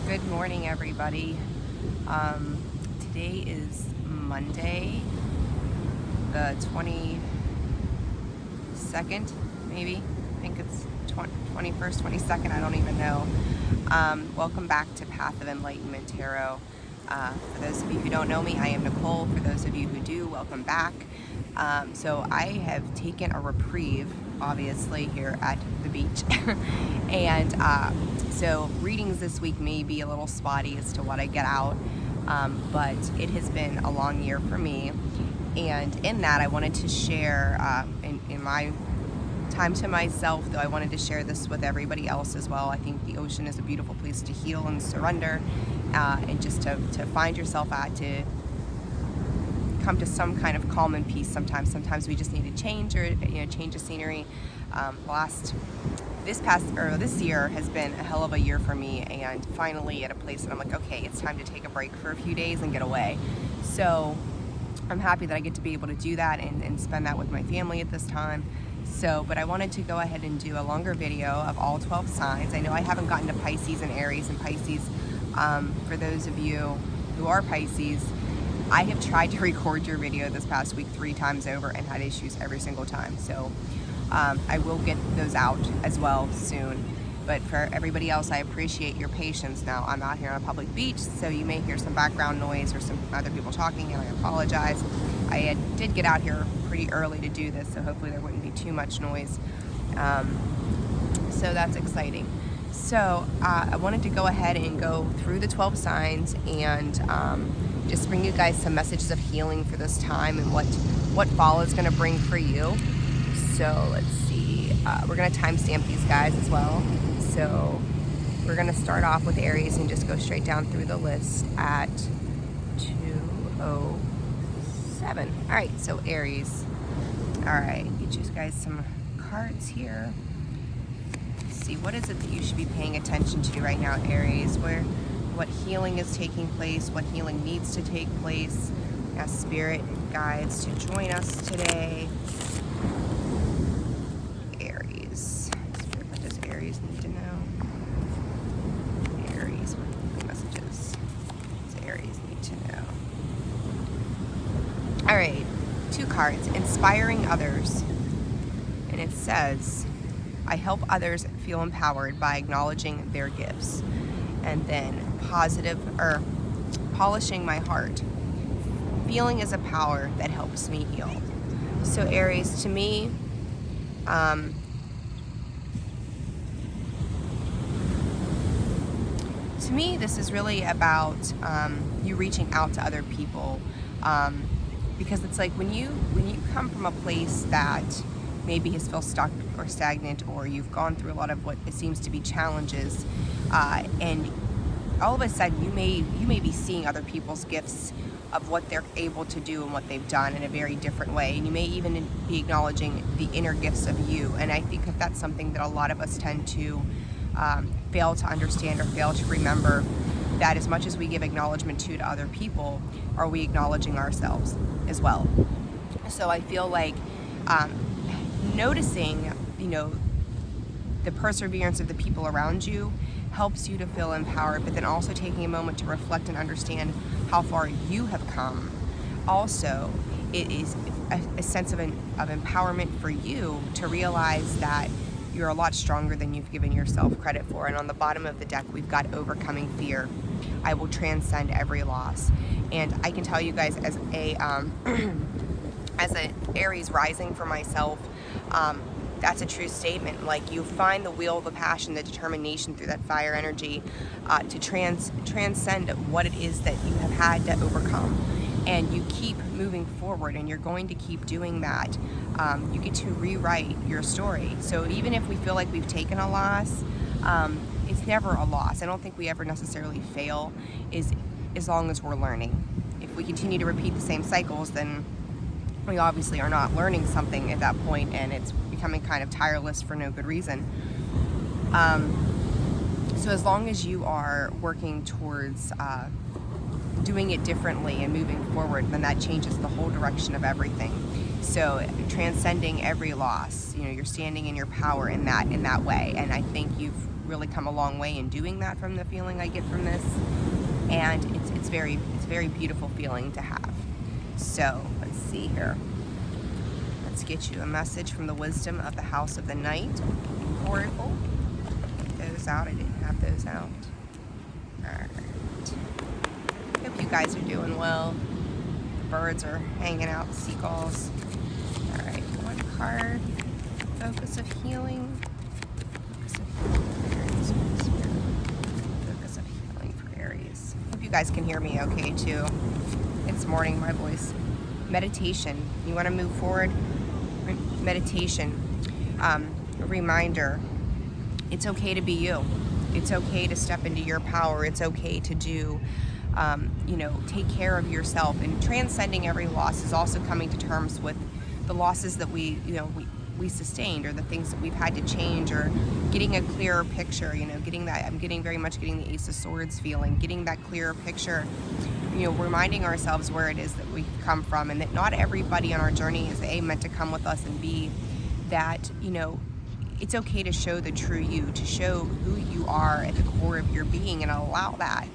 Good morning, everybody. Today is Monday, the 22nd, maybe. I think it's 21st, 22nd, I don't even know. Welcome back to Path of Enlightenment Tarot. For those of you who don't know me, I am Nicole. For those of you who do, welcome back. So I have taken a reprieve, obviously, here at the beach. And so readings this week may be a little spotty as to what I get out, but it has been a long year for me. And in that, I wanted to share, in my time to myself, though I wanted to share this with everybody else as well. I think the ocean is a beautiful place to heal and surrender, and just to find yourself at, to come to some kind of calm and peace sometimes. Sometimes we just need to change, or change the scenery. This year has been a hell of a year for me, and finally at a place that I'm like, okay, it's time to take a break for a few days and get away. So I'm happy that I get to be able to do that and spend that with my family at this time. So, but I wanted to go ahead and do a longer video of all 12 signs. I know I haven't gotten to Pisces and Aries. And Pisces, for those of you who are Pisces, I have tried to record your video this past week 3 times over and had issues every single time. So I will get those out as well soon. But for everybody else, I appreciate your patience. Now, I'm out here on a public beach, so you may hear some background noise or some other people talking, and I apologize. I did get out here pretty early to do this, so hopefully there wouldn't be too much noise. So that's exciting. So I wanted to go ahead and go through the 12 signs and just bring you guys some messages of healing for this time and what fall is going to bring for you. So let's see. We're going to timestamp these guys as well. So we're going to start off with Aries and just go straight down through the list at 2:07. All right, so Aries. All right, get you guys some cards here. Let's see, what is it that you should be paying attention to right now, Aries? What healing is taking place? What healing needs to take place? Ask Spirit and guides to join us today. Aries. Spirit, what does Aries need to know? Aries, what messages does Aries need to know? All right, 2 cards. Inspiring others. And it says, I help others feel empowered by acknowledging their gifts. And then polishing my heart. Feeling is a power that helps me heal. So Aries, to me, this is really about you reaching out to other people, because it's like when you come from a place that maybe has felt stuck or stagnant, or you've gone through a lot of what it seems to be challenges, and all of a sudden you may be seeing other people's gifts of what they're able to do and what they've done in a very different way, and you may even be acknowledging the inner gifts of you. And I think that that's something that a lot of us tend to fail to understand or fail to remember, that as much as we give acknowledgement to other people, are we acknowledging ourselves as well? So I feel like noticing, the perseverance of the people around you helps you to feel empowered, but then also taking a moment to reflect and understand how far you have come. Also, it is a sense of empowerment for you to realize that you're a lot stronger than you've given yourself credit for. And on the bottom of the deck, we've got overcoming fear. I will transcend every loss. And I can tell you guys, as an Aries rising for myself, that's a true statement. Like, you find the will, the passion, the determination through that fire energy to transcend what it is that you have had to overcome. And you keep moving forward, and you're going to keep doing that. You get to rewrite your story. So even if we feel like we've taken a loss, it's never a loss. I don't think we ever necessarily fail, as long as we're learning. If we continue to repeat the same cycles, then we obviously are not learning something at that point, and it's becoming kind of tireless for no good reason. So as long as you are working towards doing it differently and moving forward, then that changes the whole direction of everything. So transcending every loss, you're standing in your power in that way. And I think you've really come a long way in doing that from the feeling I get from this. And it's very beautiful feeling to have. So let's see here. Let's get you a message from the wisdom of the House of the Night Oracle. Get those out. I didn't have those out. Alright. Hope you guys are doing well. The birds are hanging out, seagulls. Alright, one card. Focus of healing. Focus of healing for Aries. Hope you guys can hear me okay too. It's morning, my voice. Meditation. You want to move forward? Meditation. A reminder. It's okay to be you. It's okay to step into your power. It's okay to do, you know, take care of yourself. And transcending every loss is also coming to terms with the losses that we sustained, or the things that we've had to change, or getting a clearer picture, you know, getting that, I'm getting very much getting the Ace of Swords feeling, getting that clearer picture, you know, reminding ourselves where it is that we come from, and that not everybody on our journey is A, meant to come with us, and B, that, you know, it's okay to show the true you, to show who you are at the core of your being, and allow that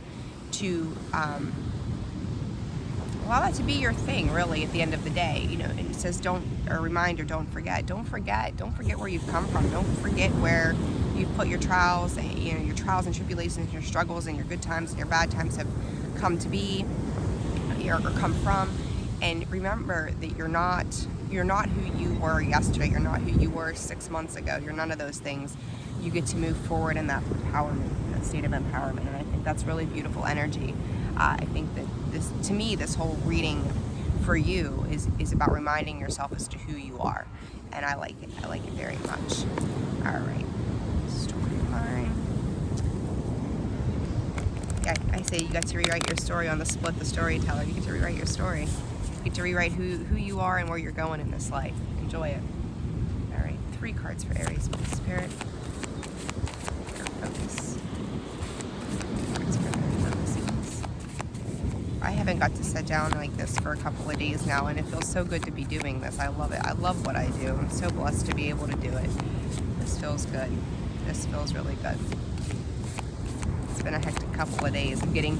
to, be your thing, really, at the end of the day. You know, and it says, a reminder, don't forget where you've come from. Don't forget where you've put your trials, you know, your trials and tribulations, your struggles and your good times and your bad times have come to be, or come from. And remember that you're not who you were yesterday. You're not who you were 6 months ago. You're none of those things. You get to move forward in that empowerment, that state of empowerment. And I think that's really beautiful energy. I think that to me, this whole reading for you is about reminding yourself as to who you are. And I like it. I like it very much. All right. Storyline. Yeah, I say you got to rewrite your story on the Split the Storyteller. You get to rewrite your story. You get to rewrite who you are and where you're going in this life. Enjoy it. All right. 3 cards for Aries. Spirit. Focus. I haven't got to sit down like this for a couple of days now, and it feels so good to be doing this. I love it. I love what I do. I'm so blessed to be able to do it. This feels good. This feels really good. It's been a hectic couple of days of getting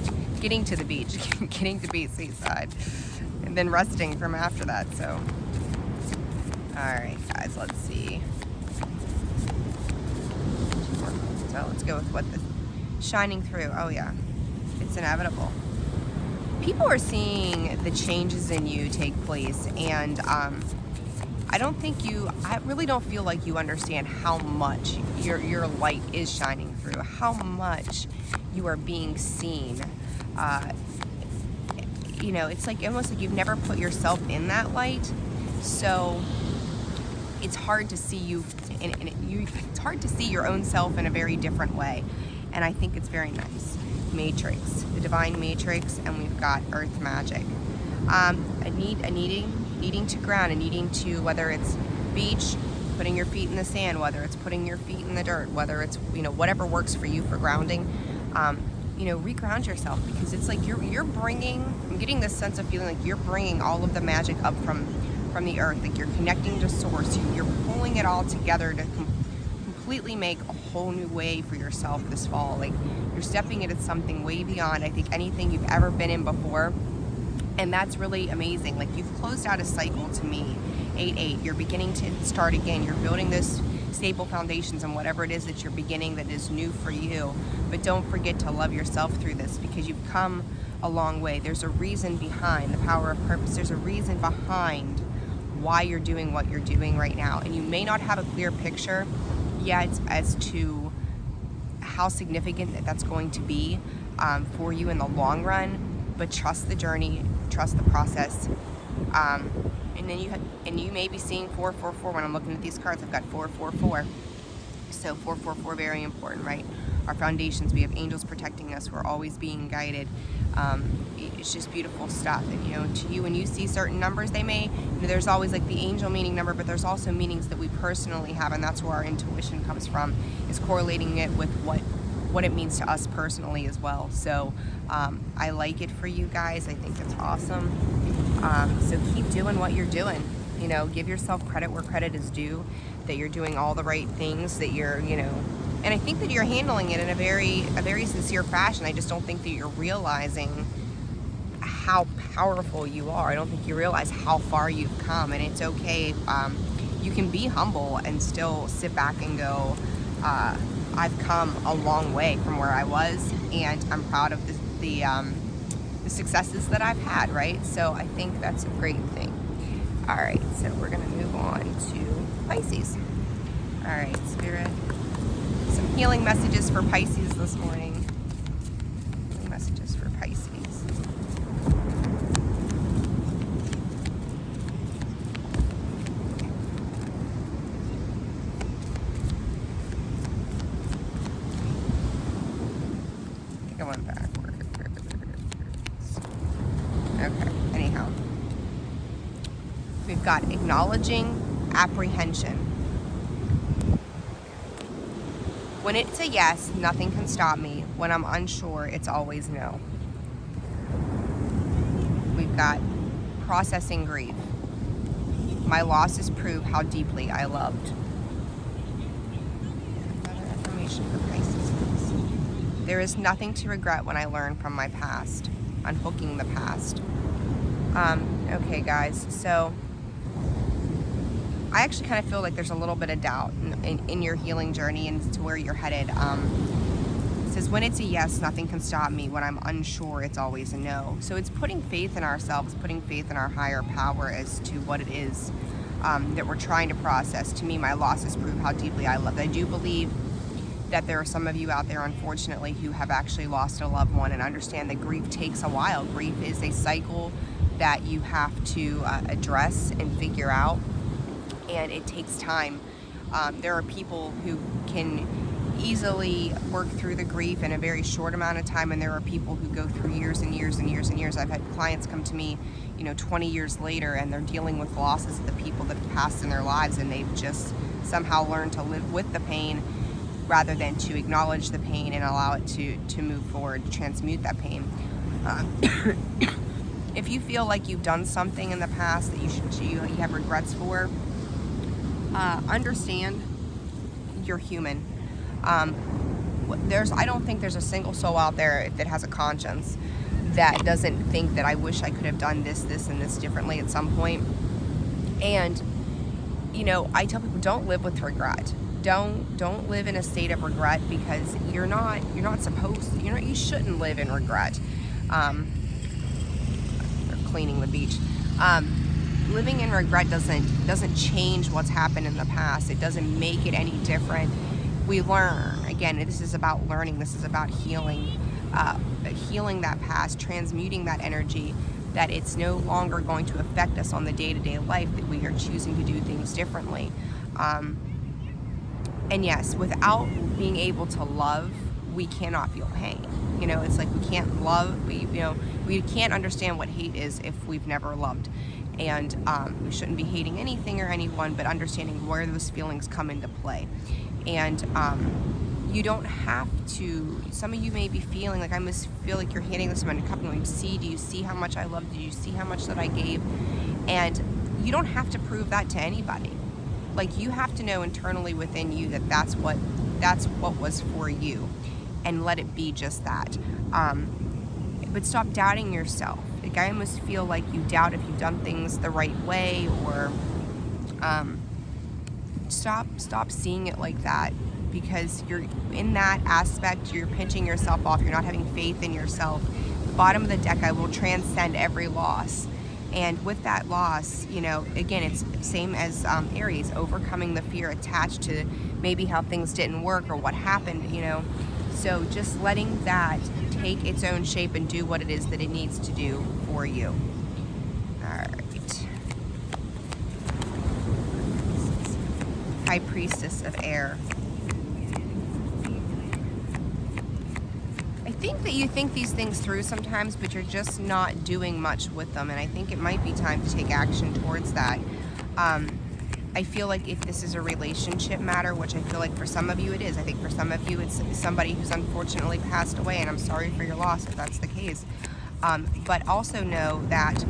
to the beach, getting to be seaside, and then resting from after that. So, all right, guys, let's see. So let's go with what the shining through. Oh yeah, it's inevitable. People are seeing the changes in you take place, and I really don't feel like you understand how much your light is shining through, how much you are being seen. You know, it's like almost like you've never put yourself in that light, so it's hard to see you, it's hard to see your own self in a very different way, and I think it's very nice. Matrix, the divine matrix, and we've got earth magic. Needing to ground, and needing to, whether it's beach, putting your feet in the sand, whether it's putting your feet in the dirt, whether it's, you know, whatever works for you for grounding, you know, reground yourself, because it's like you're bringing, I'm getting this sense of feeling like you're bringing all of the magic up from the earth, like you're connecting to source, you're pulling it all together to completely make a whole new way for yourself this fall. Like, you're stepping into something way beyond, I think, anything you've ever been in before. And that's really amazing. Like, you've closed out a cycle to me. 8-8. You're beginning to start again. You're building those stable foundations on whatever it is that you're beginning that is new for you. But don't forget to love yourself through this, because you've come a long way. There's a reason behind the power of purpose. There's a reason behind why you're doing what you're doing right now. And you may not have a clear picture yet as to how significant that's going to be for you in the long run, but trust the journey, trust the process, and then you may be seeing 444 when I'm looking at these cards. I've got 444, so 444 very important, right? Our foundations, we have angels protecting us, we're always being guided. It's just beautiful stuff. And you know, to you, when you see certain numbers, they may, you know, there's always like the angel meaning number, but there's also meanings that we personally have, and that's where our intuition comes from, is correlating it with what it means to us personally as well. So I like it for you guys. I think it's awesome. So keep doing what you're doing. You know, give yourself credit where credit is due, that you're doing all the right things, that you're, you know, And I think that you're handling it in a very sincere fashion. I just don't think that you're realizing how powerful you are. I don't think you realize how far you've come, and it's okay. You can be humble and still sit back and go, I've come a long way from where I was, and I'm proud of the successes that I've had, right? So I think that's a great thing. All right, so we're gonna move on to Pisces. All right, Spirit, some healing messages for Pisces this morning. Healing messages for Pisces. I think I went backwards. Okay, anyhow. We've got acknowledging apprehension. When it's a yes, nothing can stop me. When I'm unsure, it's always no. We've got processing grief. My losses prove how deeply I loved. Another affirmation for Pisces, please. There is nothing to regret when I learn from my past. Unhooking the past. Okay, guys, so I actually kind of feel like there's a little bit of doubt in your healing journey and to where you're headed. It says, when it's a yes, nothing can stop me. When I'm unsure, it's always a no. So it's putting faith in ourselves, putting faith in our higher power as to what it is that we're trying to process. To me, my losses prove how deeply I loved. I do believe that there are some of you out there, unfortunately, who have actually lost a loved one, and understand that grief takes a while. Grief is a cycle that you have to address and figure out. And it takes time. There are people who can easily work through the grief in a very short amount of time, and there are people who go through years and years and years and years. I've had clients come to me, 20 years later, and they're dealing with losses of the people that have passed in their lives, and they've just somehow learned to live with the pain rather than to acknowledge the pain and allow it to move forward, to transmute that pain. If you feel like you've done something in the past that you have regrets for, understand you're human. I don't think there's a single soul out there that has a conscience that doesn't think that I wish I could have done this, and this differently at some point. And I tell people, don't live with regret. Don't live in a state of regret, because you're not supposed to. You shouldn't live in regret. They're cleaning the beach. Living in regret doesn't change what's happened in the past. It doesn't make it any different. We learn. Again, this is about learning. This is about healing, healing that past, transmuting that energy, that it's no longer going to affect us on the day-to-day life, that we are choosing to do things differently. And yes, without being able to love, we cannot feel pain. It's like we can't love, we can't understand what hate is if we've never loved. And we shouldn't be hating anything or anyone, but understanding where those feelings come into play. And you don't have to. Some of you may be feeling like, I must feel like you're hitting this in a cup and going, do you see how much I love? Do you see how much that I gave? And you don't have to prove that to anybody. Like, you have to know internally within you that that's what was for you, and let it be just that. But stop doubting yourself. Like, I almost feel like you doubt if you've done things the right way, or stop seeing it like that, because you're in that aspect, you're pinching yourself off, you're not having faith in yourself. The bottom of the deck, I will transcend every loss. And with that loss, again, it's same as Aries, overcoming the fear attached to maybe how things didn't work or what happened, So just letting that take its own shape and do what it is that it needs to do for you. All right. High Priestess of Air. I think that you think these things through sometimes, but you're just not doing much with them, and I think it might be time to take action towards that. I feel like if this is a relationship matter, which I feel like for some of you it is, I think for some of you it's somebody who's unfortunately passed away, and I'm sorry for your loss if that's the case. But also know that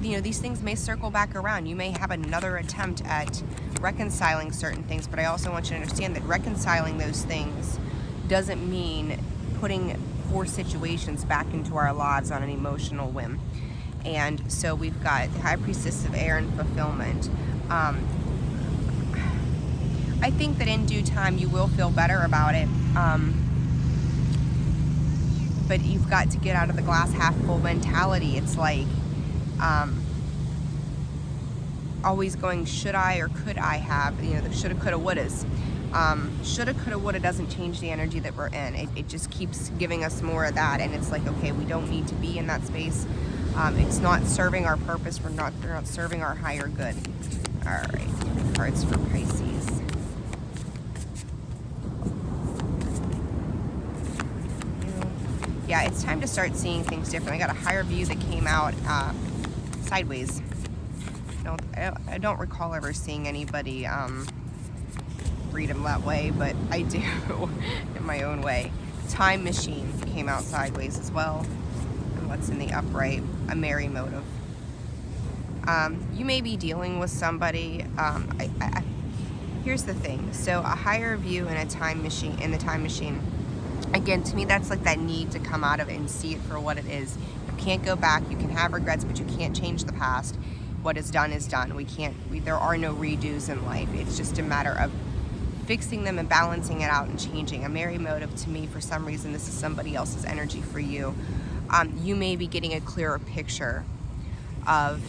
you know, these things may circle back around. You may have another attempt at reconciling certain things, but I also want you to understand that reconciling those things doesn't mean putting poor situations back into our lives on an emotional whim. And so we've got the High Priestess of Air and fulfillment. I think that in due time you will feel better about it, but you've got to get out of the glass half full mentality. It's like always going, should I or could I have, you know, the shoulda, coulda, wouldas. Shoulda, coulda, woulda doesn't change the energy that we're in. It just keeps giving us more of that, and it's like, okay, we don't need to be in that space. It's not serving our purpose. We're not serving our higher good. All right, cards for Pisces. Yeah, it's time to start seeing things different. I got a higher view that came out sideways. I don't recall ever seeing anybody read them that way, but I do in my own way. Time machine came out sideways as well. And what's in the upright? A merry motive. You may be dealing with somebody. Here's the thing. So a higher view in a time machine, in the time machine. Again, to me, that's like that need to come out of it and see it for what it is. You can't go back. You can have regrets, but you can't change the past. What is done is done. There are no redos in life. It's just a matter of fixing them and balancing it out and changing. A merry motive, to me, for some reason, this is somebody else's energy for you. You may be getting a clearer picture of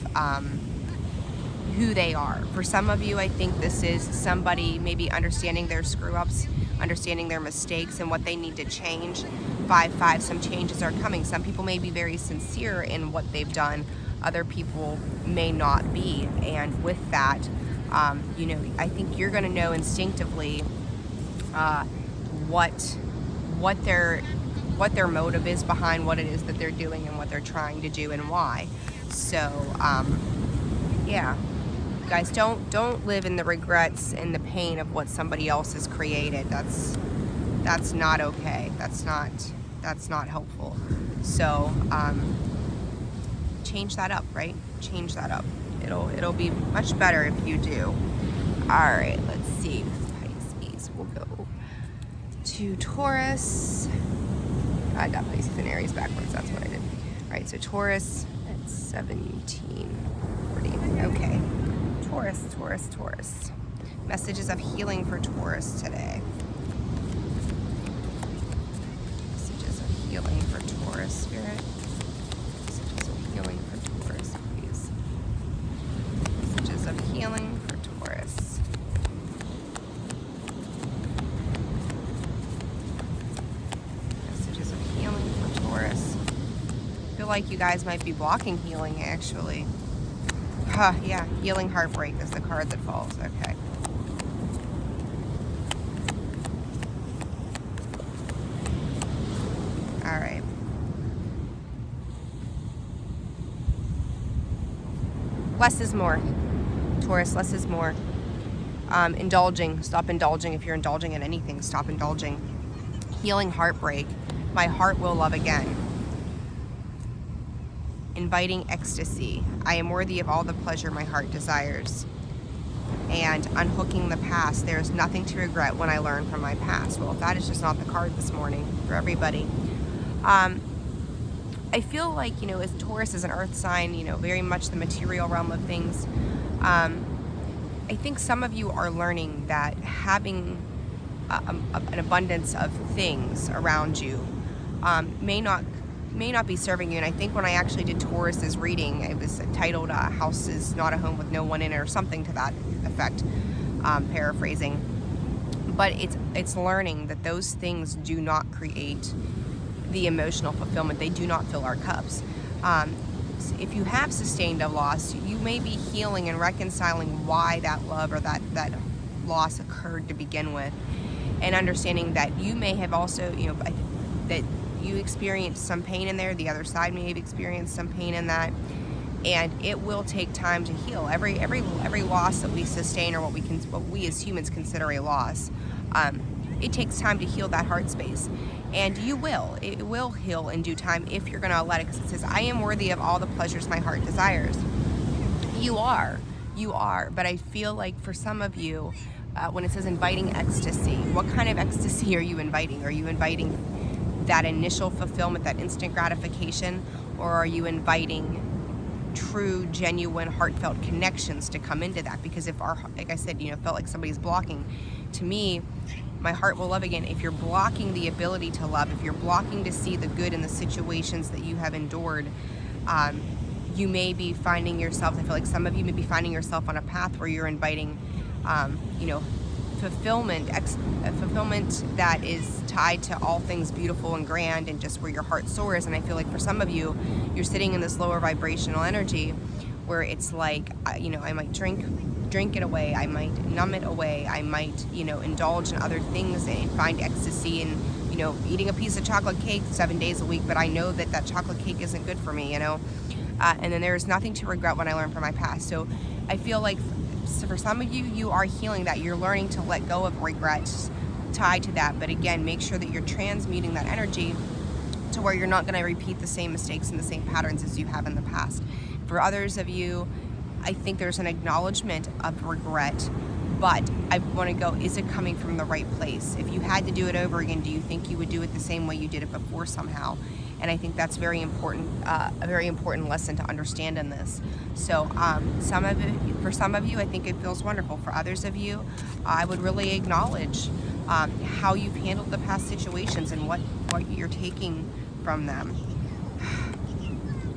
who they are. For some of you, I think this is somebody maybe understanding their screw-ups, understanding their mistakes and what they need to change. 5-5, some changes are coming. Some people may be very sincere in what they've done. Other people may not be. And with that, you know, I think you're going to know instinctively what their motive is behind what it is that they're doing and what they're trying to do and why. So, yeah. Guys, don't live in the regrets and the pain of what somebody else has created. That's not okay. That's not helpful. So change that up, right? Change that up. It'll be much better if you do. All right, let's see. Pisces. We'll go to Taurus. I got Pisces and Aries backwards. That's what I did. All right, so Taurus at 17:40. Okay. Taurus. Messages of healing for Taurus today. Messages of healing for Taurus, Spirit. Messages of healing for Taurus, please. Messages of healing for Taurus. Messages of healing for Taurus. I feel like you guys might be blocking healing, actually. Yeah, healing heartbreak is the card that falls. Okay. All right. Less is more. Taurus, less is more. Indulging. Stop indulging. If you're indulging in anything, stop indulging. Healing heartbreak. My heart will love again. Inviting ecstasy. I am worthy of all the pleasure my heart desires. And unhooking the past. There is nothing to regret when I learn from my past. Well, that is just not the card this morning for everybody. I feel like, you know, as Taurus is an earth sign, you know, very much the material realm of things. I think some of you are learning that having an abundance of things around you may not be serving you. And I think when I actually did Taurus's reading, it was titled House is Not a Home with No One in It, or something to that effect, paraphrasing. But it's learning that those things do not create the emotional fulfillment. They do not fill our cups. If you have sustained a loss, you may be healing and reconciling why that love or that loss occurred to begin with, and understanding that you may have also, you know, that you experienced some pain in there. The other side may have experienced some pain in that, and it will take time to heal. Every loss that we sustain, or what we as humans consider a loss, it takes time to heal that heart space, and it will heal in due time if you're going to let it. Because it says, "I am worthy of all the pleasures my heart desires." You are, but I feel like for some of you, when it says inviting ecstasy, what kind of ecstasy are you inviting? Are you inviting that initial fulfillment, that instant gratification, or are you inviting true, genuine, heartfelt connections to come into that? Because if like I said, felt like somebody's blocking, to me, my heart will love again. If you're blocking the ability to love, if you're blocking to see the good in the situations that you have endured, you may be finding yourself, I feel like some of you may be finding yourself on a path where you're inviting, fulfillment that is tied to all things beautiful and grand and just where your heart soars. And I feel like for some of you, you're sitting in this lower vibrational energy where it's like, I might drink it away, I might numb it away, I might, indulge in other things and find ecstasy in, eating a piece of chocolate cake 7 days a week, but I know that chocolate cake isn't good for me, and then there's nothing to regret when I learned from my past. So I feel like for some of you, you are healing that. You're learning to let go of regrets tied to that. But again, make sure that you're transmuting that energy to where you're not going to repeat the same mistakes and the same patterns as you have in the past. For others of you, I think there's an acknowledgement of regret, but I want to go, is it coming from the right place? If you had to do it over again, do you think you would do it the same way you did it before somehow? And I think that's very important, a very important lesson to understand in this. So for some of you, I think it feels wonderful. For others of you, I would really acknowledge how you've handled the past situations and what you're taking from them.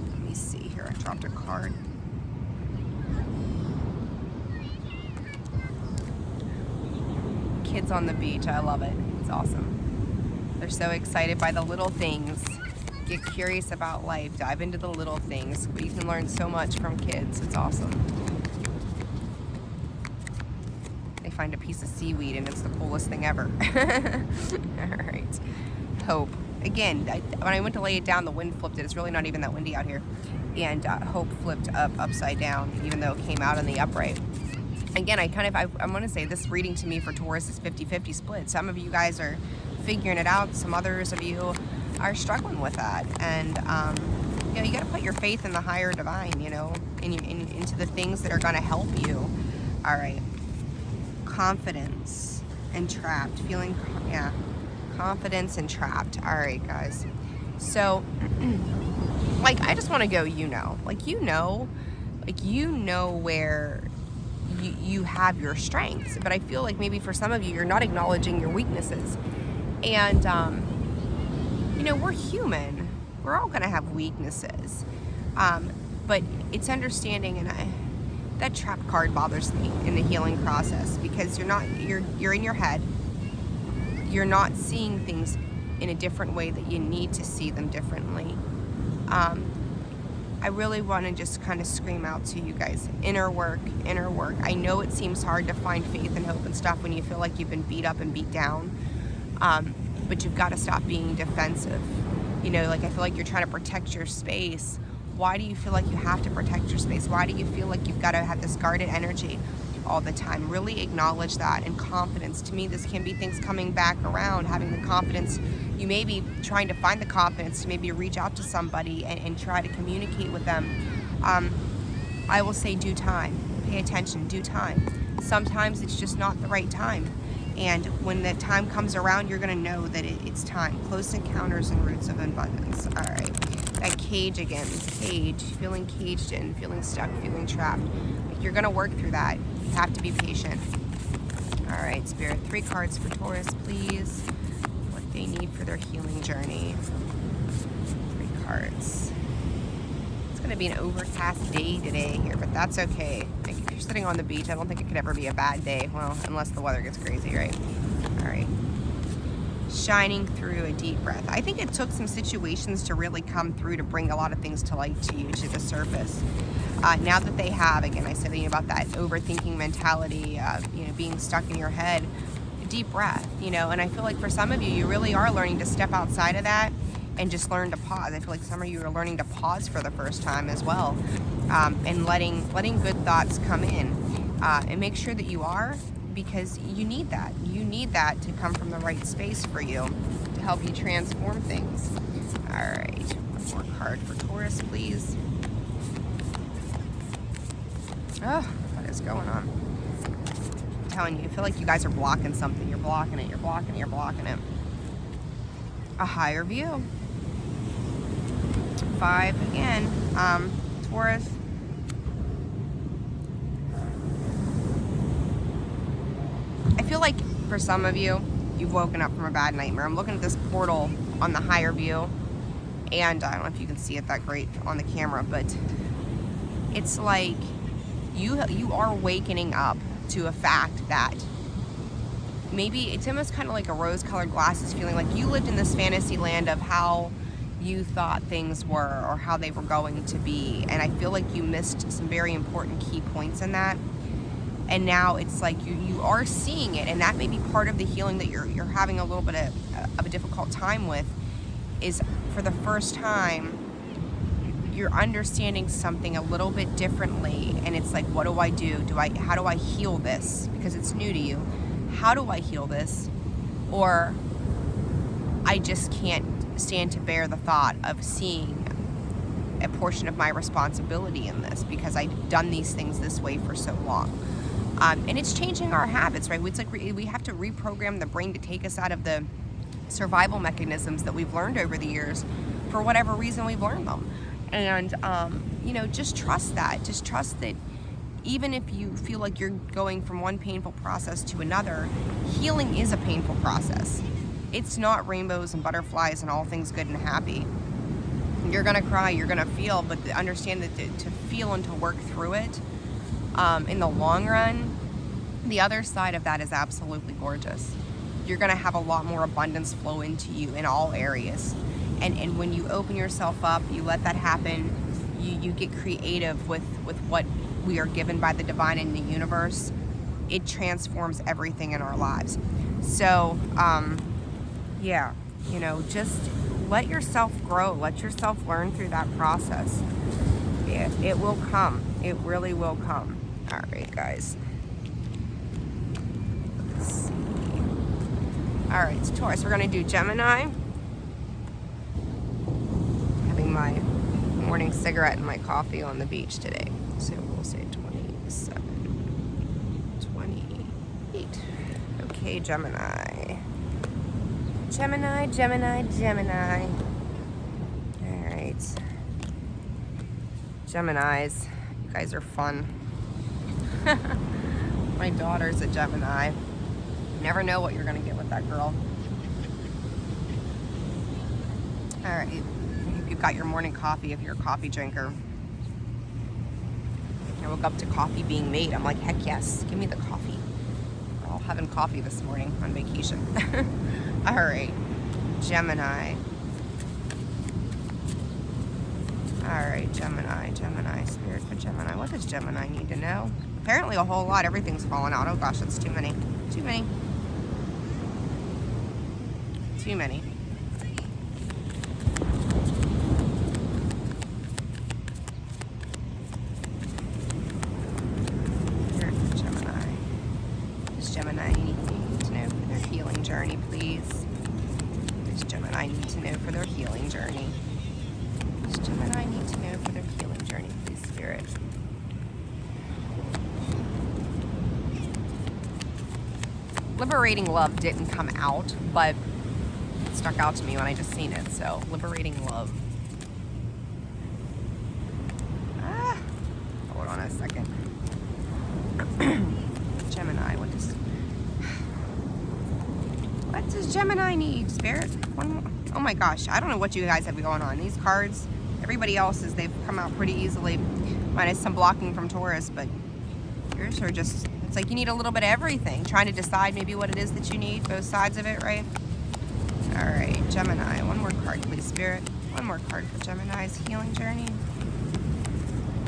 Let me see here, I dropped a card. Kids on the beach, I love it. It's awesome. They're so excited by the little things. Get curious about life, dive into the little things. You can learn so much from kids. It's awesome. They find a piece of seaweed and it's the coolest thing ever. All right. Hope. Again, when I went to lay it down, the wind flipped it. It's really not even that windy out here. And hope flipped upside down, even though it came out in the upright. Again, I want to say this reading to me for Taurus is 50-50 split. Some of you guys are figuring it out. Some others of you are struggling with that, and you got to put your faith in the higher divine, into the things that are going to help you. All right, confidence and trapped, confidence and trapped. All right, guys. So, I just want to go. Where you have your strengths, but I feel like maybe for some of you, you're not acknowledging your weaknesses, and we're human. We're all going to have weaknesses. But it's understanding, and that trap card bothers me in the healing process, because you're in your head. You're not seeing things in a different way that you need to see them differently. I really want to just kind of scream out to you guys, inner work. I know it seems hard to find faith and hope and stuff when you feel like you've been beat up and beat down. But you've got to stop being defensive. I feel like you're trying to protect your space. Why do you feel like you have to protect your space? Why do you feel like you've got to have this guarded energy all the time? Really acknowledge that. And confidence, to me, this can be things coming back around, having the confidence. You may be trying to find the confidence to maybe reach out to somebody and try to communicate with them. I will say due time. Pay attention, due time. Sometimes it's just not the right time. And when the time comes around, you're going to know that it's time. Close encounters and roots of abundance. All right. That cage again. Cage. Feeling caged in. Feeling stuck. Feeling trapped. You're going to work through that. You have to be patient. All right, Spirit. 3 cards for Taurus, please. What they need for their healing journey. 3 cards. It's going to be an overcast day today here, but that's okay. If you're sitting on the beach, I don't think it could ever be a bad day. Well, unless the weather gets crazy, right? All right. Shining through a deep breath. I think it took some situations to really come through to bring a lot of things to light to you, to the surface. Now that they have, again, I said about that overthinking mentality, being stuck in your head, a deep breath, and I feel like for some of you, you really are learning to step outside of that and just learn to pause. I feel like some of you are learning to pause for the first time as well, and letting good thoughts come in, and make sure that you are, because you need that. You need that to come from the right space for you to help you transform things. All right, one more card for Taurus, please. Oh, what is going on? I'm telling you, I feel like you guys are blocking something. You're blocking it, you're blocking it, you're blocking it. A higher view. 5 again. Taurus. I feel like for some of you, you've woken up from a bad nightmare. I'm looking at this portal on the higher view, and I don't know if you can see it that great on the camera, but it's like you are wakening up to a fact that maybe it's almost kind of like a rose-colored glasses feeling, like you lived in this fantasy land of how you thought things were or how they were going to be, and I feel like you missed some very important key points in that. And now it's like you are seeing it, and that may be part of the healing that you're having a little bit of a difficult time with, is for the first time you're understanding something a little bit differently, and it's like, what do I do? How do I heal this? Because it's new to you. How do I heal this? Or I just can't stand to bear the thought of seeing a portion of my responsibility in this because I've done these things this way for so long. And it's changing our habits, right? It's like we have to reprogram the brain to take us out of the survival mechanisms that we've learned over the years for whatever reason we've learned them. And, you know, just trust that. Just trust that even if you feel like you're going from one painful process to another, healing is a painful process. It's not rainbows and butterflies and all things good and happy. You're going to cry, you're going to feel, but understand that to feel and to work through it, in the long run, the other side of that is absolutely gorgeous. You're going to have a lot more abundance flow into you in all areas. And when you open yourself up, you let that happen, you get creative with what we are given by the divine in the universe, it transforms everything in our lives. So, yeah, you know, just let yourself grow, let yourself learn through that process. It will come. It really will come. All right, guys. Let's see. All right, it's Taurus. We're going to do Gemini. Having my morning cigarette and my coffee on the beach today. So we'll say 27, 28. Okay, Gemini. Gemini, Gemini, Gemini. All right. Geminis. You guys are fun. My daughter's a Gemini. You never know what you're going to get with that girl. All right. I hope you've got your morning coffee if you're a coffee drinker. I woke up to coffee being made. I'm like, heck yes, give me the coffee. We're all having coffee this morning on vacation. All right, Gemini. All right, Gemini, Spirit for Gemini. What does Gemini need to know? Apparently a whole lot. Everything's falling out. Oh gosh, that's too many. Too many. Too many. Gemini need to know for their healing journey, please. Does Gemini need to know for their healing journey? Does Gemini need to know for their healing journey, please, Spirit? Liberating love didn't come out, but it stuck out to me when I just seen it. So, liberating love. Hold on a second. Gemini, what does Gemini need, Spirit? Oh my gosh, I don't know what you guys have going on. These cards, everybody else's, they've come out pretty easily, minus some blocking from Taurus, but yours are just, it's like you need a little bit of everything, trying to decide maybe what it is that you need, both sides of it, right? All right, Gemini, one more card, please, Spirit. One more card for Gemini's healing journey.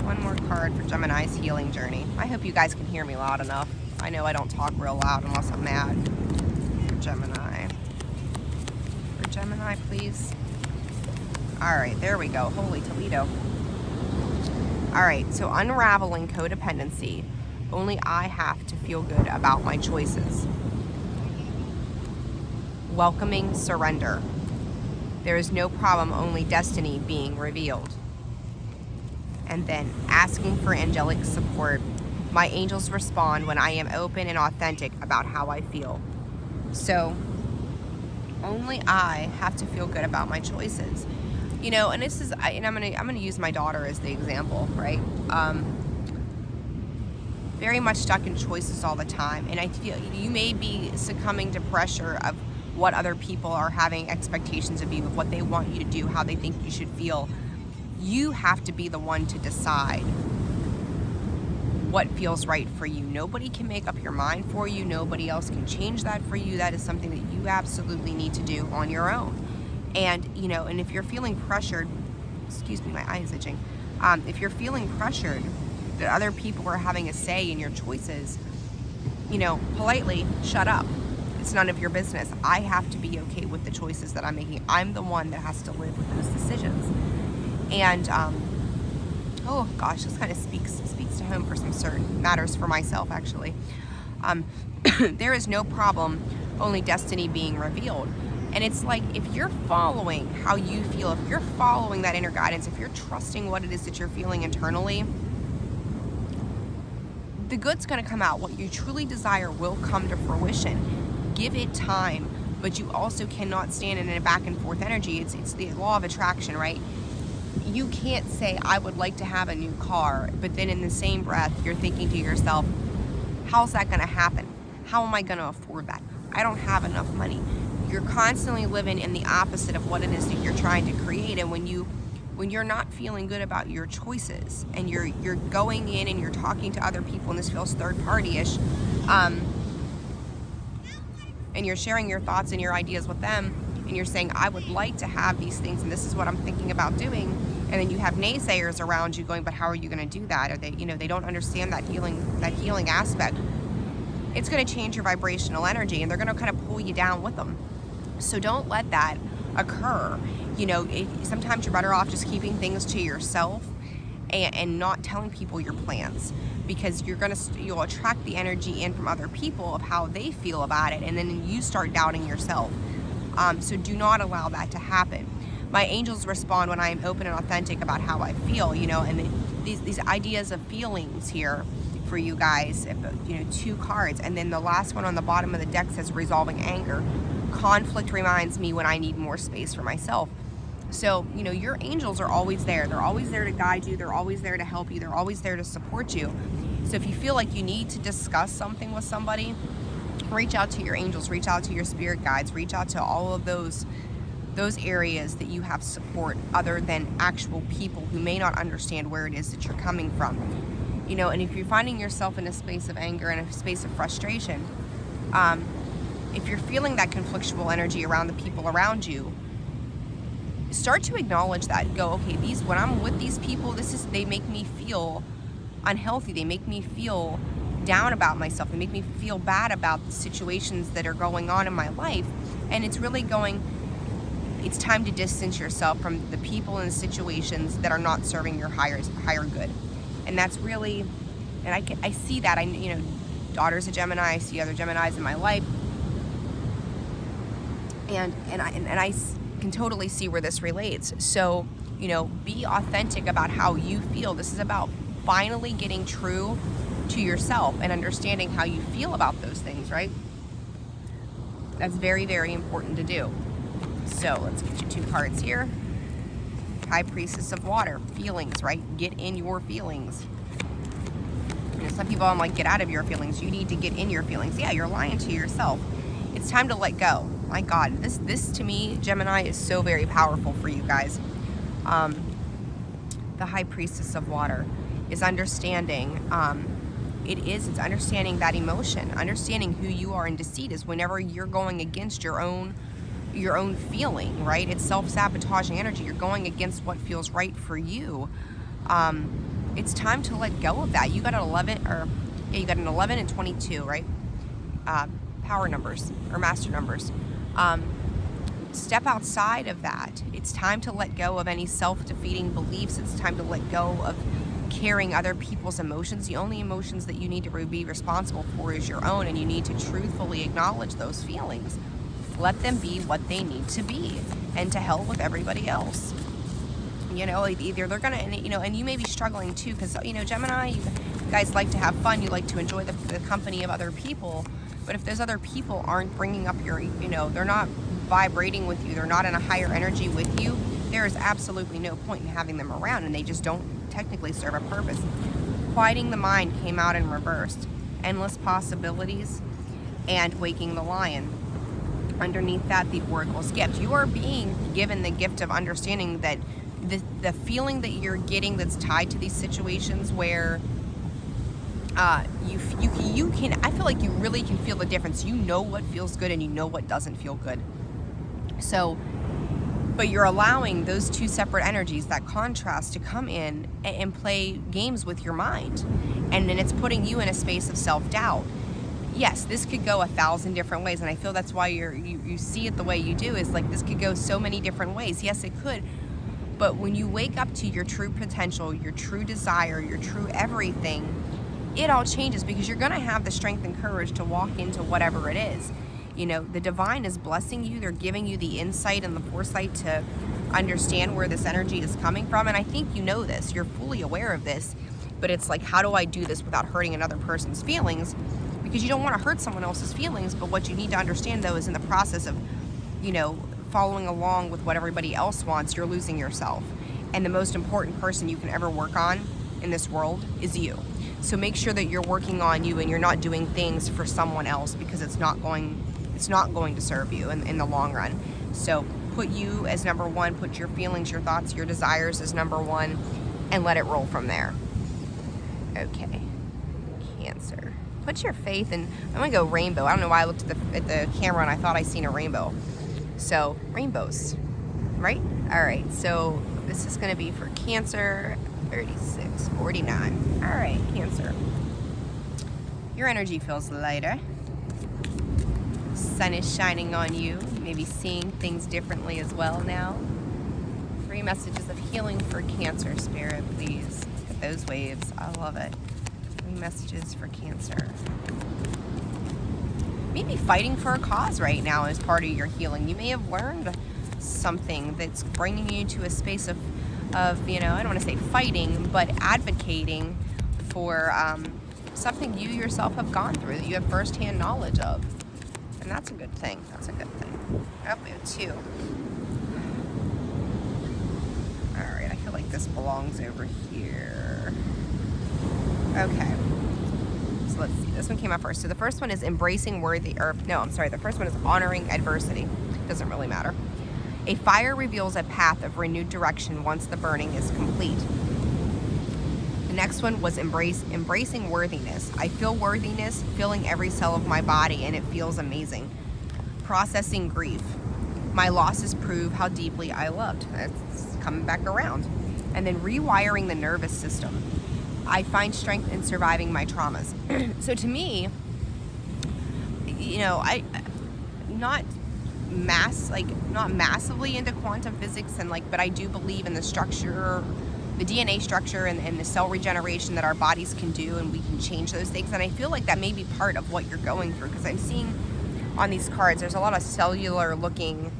One more card for Gemini's healing journey. I hope you guys can hear me loud enough. I know I don't talk real loud unless I'm mad. For Gemini. For Gemini, please. All right, there we go. Holy Toledo. All right, so unraveling codependency. Only I have to feel good about my choices. Welcoming surrender. There is no problem, only destiny being revealed. And then asking for angelic support My angels respond when I am open and authentic about how I feel. So only I have to feel good about my choices. You know, and this is, and I'm gonna use my daughter as the example, right? Very much stuck in choices all the time, and I feel you may be succumbing to pressure of what other people are having expectations of you, of what they want you to do, how they think you should feel. You have to be the one to decide what feels right for you. Nobody can make up your mind for you. Nobody else can change that for you. That is something that you absolutely need to do on your own. And, you know, and if you're feeling pressured, excuse me, my eye is itching. If you're feeling pressured that other people are having a say in your choices, you know, politely shut up. It's none of your business. I have to be okay with the choices that I'm making. I'm the one that has to live with those decisions. And, oh gosh, this kind of speaks to home for some certain matters for myself, actually. There is no problem, only destiny being revealed. And it's like, if you're following how you feel, if you're following that inner guidance, if you're trusting what it is that you're feeling internally, the good's going to come out. What you truly desire will come to fruition. Give it time, but you also cannot stand in a back and forth energy. It's the law of attraction, right? You can't say, I would like to have a new car, but then in the same breath, you're thinking to yourself, how's that going to happen? How am I going to afford that? I don't have enough money. You're constantly living in the opposite of what it is that you're trying to create. And when you're not feeling good about your choices, and you're going in and you're talking to other people, and this feels third party-ish, and you're sharing your thoughts and your ideas with them, and you're saying, I would like to have these things, and this is what I'm thinking about doing, and then you have naysayers around you going, but how are you going to do that? Or they, you know, they don't understand that healing aspect. It's going to change your vibrational energy, and they're going to kind of pull you down with them. So don't let that occur. You know, sometimes you're better off just keeping things to yourself and not telling people your plans, because you'll attract the energy in from other people of how they feel about it, and then you start doubting yourself. So do not allow that to happen. My angels respond when I am open and authentic about how I feel, you know, and these ideas of feelings here for you guys, you know, 2 cards, and then the last one on the bottom of the deck says resolving anger. Conflict reminds me when I need more space for myself. So, you know, your angels are always there. They're always there to guide you. They're always there to help you. They're always there to support you. So if you feel like you need to discuss something with somebody, reach out to your angels, reach out to your spirit guides, reach out to all of those areas that you have support other than actual people who may not understand where it is that you're coming from. You know, and if you're finding yourself in a space of anger and a space of frustration, if you're feeling that conflictual energy around the people around you, start to acknowledge that. Go, okay, when I'm with these people, they make me feel unhealthy. They make me feel down about myself. They make me feel bad about the situations that are going on in my life. And it's really it's time to distance yourself from the people and the situations that are not serving your higher good. And that's really, and I see that. You know, daughter's a Gemini. I see other Geminis in my life. And I can totally see where this relates. So, you know, be authentic about how you feel. This is about finally getting true to yourself and understanding how you feel about those things, right? That's very, very important to do. So let's get you 2 cards here. High Priestess of Water, feelings, right? Get in your feelings. You know, some people, I'm like, get out of your feelings. You need to get in your feelings. Yeah, you're lying to yourself. It's time to let go. My God, this to me, Gemini, is so very powerful for you guys. The High Priestess of Water is understanding. It's understanding that emotion, understanding who you are. And deceit is whenever you're going against your own feeling, right? It's self-sabotaging energy. You're going against what feels right for you. It's time to let go of that. You got an 11 and 22, right? Power numbers or master numbers. Step outside of that. It's time to let go of any self-defeating beliefs. It's time to let go of carrying other people's emotions. The only emotions that you need to be responsible for is your own, and you need to truthfully acknowledge those feelings. Let them be what they need to be, and to hell with everybody else. You know, either they're gonna, you know, and you may be struggling too, because, you know, Gemini, guys like to have fun, you like to enjoy the company of other people, but if those other people aren't bringing up your, you know, they're not vibrating with you, they're not in a higher energy with you, there is absolutely no point in having them around, and they just don't technically serve a purpose. Quieting the mind came out in reversed. Endless possibilities and waking the lion. Underneath that, the oracle's gift. You are being given the gift of understanding that the feeling that you're getting that's tied to these situations where you can, I feel like you really can feel the difference. You know what feels good and you know what doesn't feel good. So, but you're allowing those two separate energies, that contrast, to come in and play games with your mind. And then it's putting you in a space of self-doubt. Yes, this could go 1,000 different ways, and I feel that's why you see it the way you do, is like this could go so many different ways. Yes, it could. But when you wake up to your true potential, your true desire, your true everything, it all changes, because you're going to have the strength and courage to walk into whatever it is. You know, the divine is blessing you. They're giving you the insight and the foresight to understand where this energy is coming from. And I think you know this. You're fully aware of this. But it's like, how do I do this without hurting another person's feelings? Because you don't want to hurt someone else's feelings. But what you need to understand, though, is in the process of, you know, following along with what everybody else wants, you're losing yourself. And the most important person you can ever work on in this world is you. So make sure that you're working on you and you're not doing things for someone else, because it's not going to serve you in the long run. So put you as number one, put your feelings, your thoughts, your desires as number one, and let it roll from there. Okay, Cancer. Put your faith in, I'm gonna go rainbow. I don't know why I looked at the camera and I thought I seen a rainbow. So rainbows, right? All right, so this is gonna be for Cancer, 36, 49. All right, Cancer. Your energy feels lighter. Sun is shining on you. You may be seeing things differently as well now. 3 messages of healing for Cancer, Spirit, please. Hit those waves. I love it. 3 messages for Cancer. Maybe fighting for a cause right now is part of your healing. You may have learned something that's bringing you to a space of you know, I don't want to say fighting, but advocating for something you yourself have gone through, that you have firsthand knowledge of. And that's a good thing. That's a good thing. Oh, we have 2. All right, I feel like this belongs over here. Okay. So let's see. This one came out first. So the first one is embracing the first one is honoring adversity. Doesn't really matter. A fire reveals a path of renewed direction once the burning is complete. The next one was embracing worthiness. I feel worthiness filling every cell of my body, and it feels amazing. Processing grief. My losses prove how deeply I loved. That's coming back around. And then rewiring the nervous system. I find strength in surviving my traumas. So to me, you know, not massively into quantum physics, and but I do believe in the structure, the DNA structure and the cell regeneration that our bodies can do, and we can change those things. And I feel like that may be part of what you're going through, because I'm seeing on these cards there's a lot of cellular looking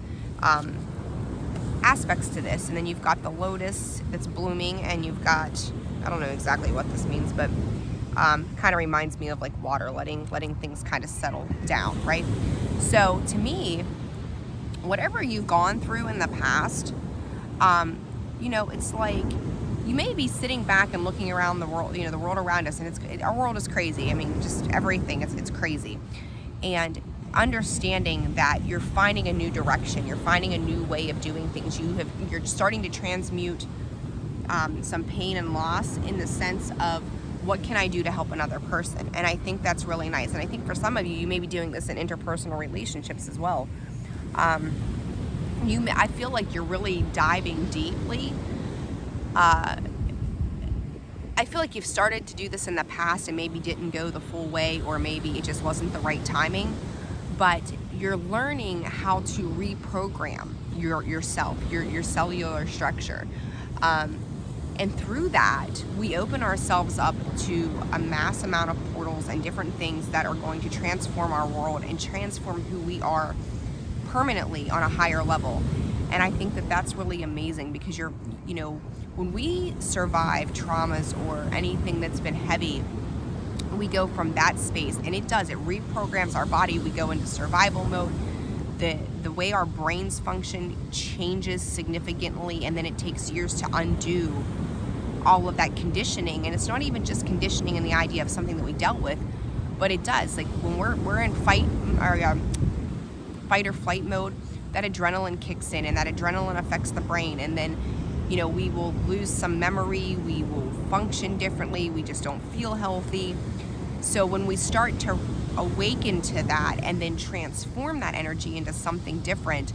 aspects to this. And then you've got the lotus that's blooming, and you've got, I don't know exactly what this means, but kind of reminds me of like water, letting things kind of settle down, right? So to me, whatever you've gone through in the past, you know, it's like you may be sitting back and looking around the world, you know, the world around us, and our world is crazy. I mean, just everything, it's crazy. And understanding that you're finding a new direction, you're finding a new way of doing things. You're starting to transmute some pain and loss in the sense of, what can I do to help another person? And I think that's really nice. And I think for some of you, you may be doing this in interpersonal relationships as well. I feel like you're really diving deeply. I feel like you've started to do this in the past and maybe didn't go the full way, or maybe it just wasn't the right timing. But you're learning how to reprogram yourself, your cellular structure. And through that, we open ourselves up to a mass amount of portals and different things that are going to transform our world and transform who we are permanently on a higher level. And I think that that's really amazing, because you're, you know, when we survive traumas or anything that's been heavy, we go from that space, and it reprograms our body. We go into survival mode. The way our brains function changes significantly, and then it takes years to undo all of that conditioning. And it's not even just conditioning in the idea of something that we dealt with, but it does. Like when we're in fight or flight mode, that adrenaline kicks in, and that adrenaline affects the brain, and then we will lose some memory, we will function differently, we just don't feel healthy. So when we start to awaken to that and then transform that energy into something different,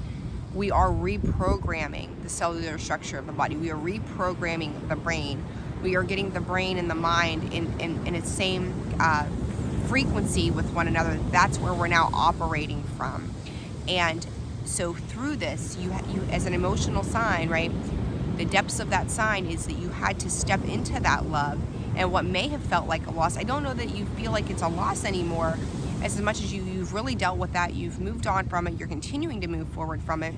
we are reprogramming the cellular structure of the body. We are reprogramming the brain. We are getting the brain and the mind in its same frequency with one another. That's where we're now operating from. And so through this, you as an emotional sign, right? The depths of that sign is that you had to step into that love, and what may have felt like a loss. I don't know that you feel like it's a loss anymore, as much as you've really dealt with that. You've moved on from it. You're continuing to move forward from it,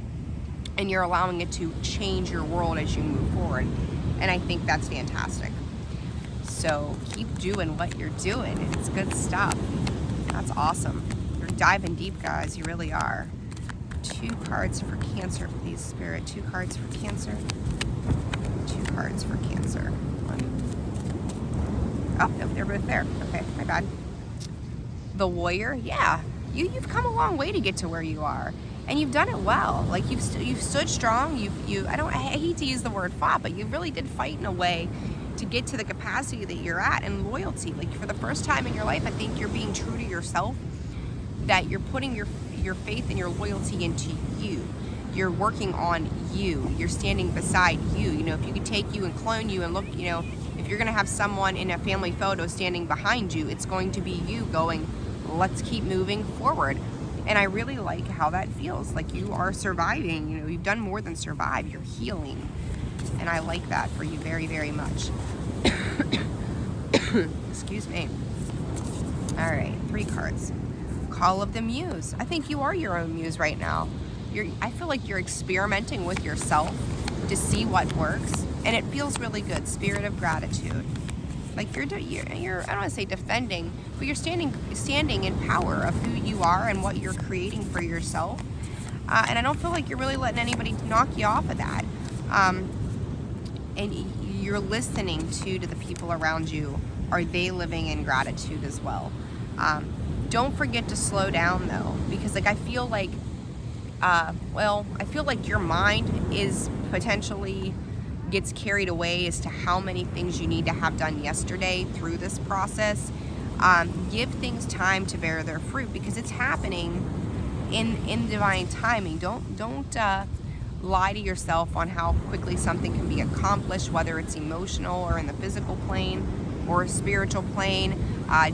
and you're allowing it to change your world as you move forward. And I think that's fantastic. So keep doing what you're doing. It's good stuff. That's awesome. You're diving deep, guys. You really are. 2 cards for Cancer, please, Spirit. 2 cards for Cancer. 2 cards for Cancer. Oh, no, they're both there. Okay, my bad. The Warrior, yeah. You've come a long way to get to where you are, and you've done it well. Like you've stood strong. I hate to use the word fought, but you really did fight in a way to get to the capacity that you're at, and loyalty. Like for the first time in your life, I think you're being true to yourself. That you're putting your faith and your loyalty into you. You're working on you. You're standing beside you. If you could take you and clone you and look, if you're going to have someone in a family photo standing behind you, it's going to be you going, let's keep moving forward. And I really like how that feels. Like you are surviving. You've done more than survive. You're healing. And I like that for you very, very much. Excuse me. All right, 3 cards. Call of the Muse. I think you are your own muse right now. I feel like you're experimenting with yourself to see what works, and it feels really good. Spirit of gratitude. Like you're I don't want to say defending, but you're standing in power of who you are and what you're creating for yourself. And I don't feel like you're really letting anybody knock you off of that. And you're listening to the people around you. Are they living in gratitude as well? Don't forget to slow down though, because I feel like your mind is potentially gets carried away as to how many things you need to have done yesterday through this process. Give things time to bear their fruit, because it's happening in divine timing. Don't lie to yourself on how quickly something can be accomplished, whether it's emotional or in the physical plane or a spiritual plane.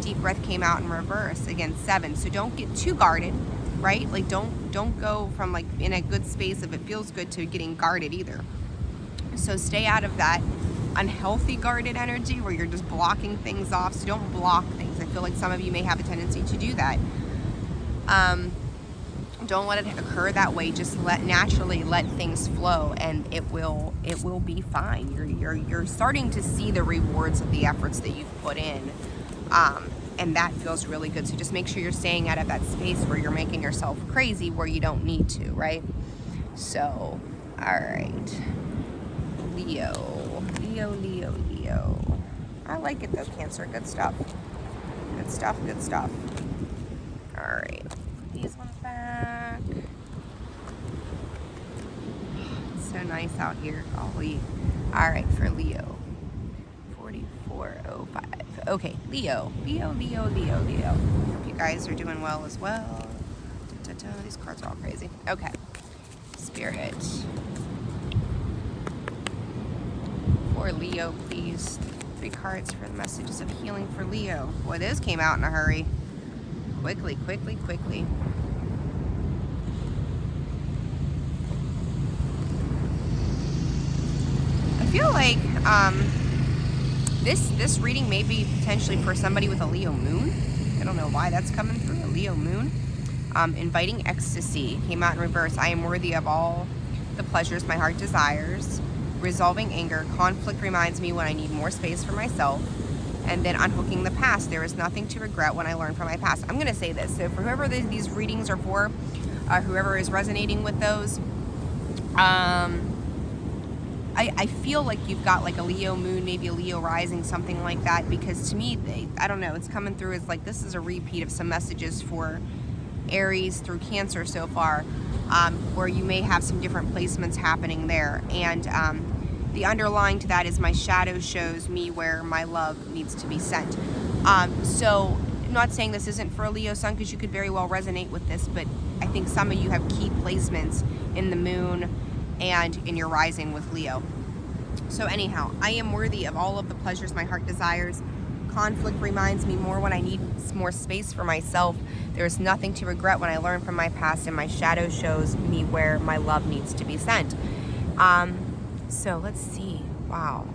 Deep breath came out in reverse, again 7. So don't get too guarded, right? Like don't go from in a good space if it feels good to getting guarded either. So stay out of that unhealthy guarded energy where you're just blocking things off. So don't block things. I feel like some of you may have a tendency to do that. Don't let it occur that way. Just naturally let things flow, and it will be fine. You're starting to see the rewards of the efforts that you've put in, and that feels really good. So just make sure you're staying out of that space where you're making yourself crazy where you don't need to, right? So, all right, Leo. I like it though, Cancer. Good stuff. All right, these ones back. It's so nice out here. Golly. All right, for Leo. 4405. Okay, Leo. Hope you guys are doing well as well. These cards are all crazy. Okay. Spirit. For Leo, please. 3 cards for the messages of healing for Leo. Boy, those came out in a hurry. Quickly. I feel like this reading may be potentially for somebody with a Leo moon. I don't know why that's coming through. A Leo moon. Inviting ecstasy came out in reverse. I am worthy of all the pleasures my heart desires. resolving anger. Conflict reminds me when I need more space for myself. And then unhooking the past. There is nothing to regret when I learn from my past. I'm going to say this. So for whoever these readings are for, whoever is resonating with those, I feel like you've got like a Leo moon, maybe a Leo rising, something like that. Because to me, I don't know, it's coming through as like this is a repeat of some messages for Aries through Cancer so far, where you may have some different placements happening there. And the underlying to that is my shadow shows me where my love needs to be sent. So I'm not saying this isn't for a Leo sun, because you could very well resonate with this, but I think some of you have key placements in the moon and in your rising with Leo. So anyhow, I am worthy of all of the pleasures my heart desires. Conflict reminds me more when I need more space for myself. There is nothing to regret when I learn from my past, and my shadow shows me where my love needs to be sent. So let's see. Wow.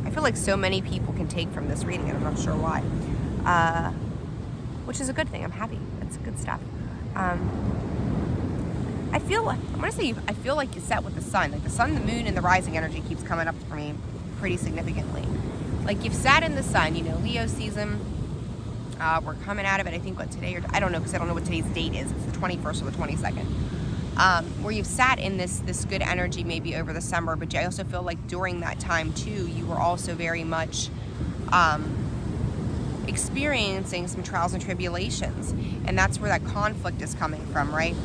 I feel like so many people can take from this reading, and I'm not sure why. Which is a good thing. I'm happy. It's good stuff. I feel like you're set with the sun. Like the sun, the moon, and the rising energy keeps coming up for me pretty significantly. Like you've sat in the sun, you know, Leo season. We're coming out of it, I think, what today, or I don't know, because I don't know what today's date is. It's the 21st or the 22nd. Where you've sat in this good energy maybe over the summer, but I also feel like during that time too, you were also very much experiencing some trials and tribulations, and that's where that conflict is coming from, right?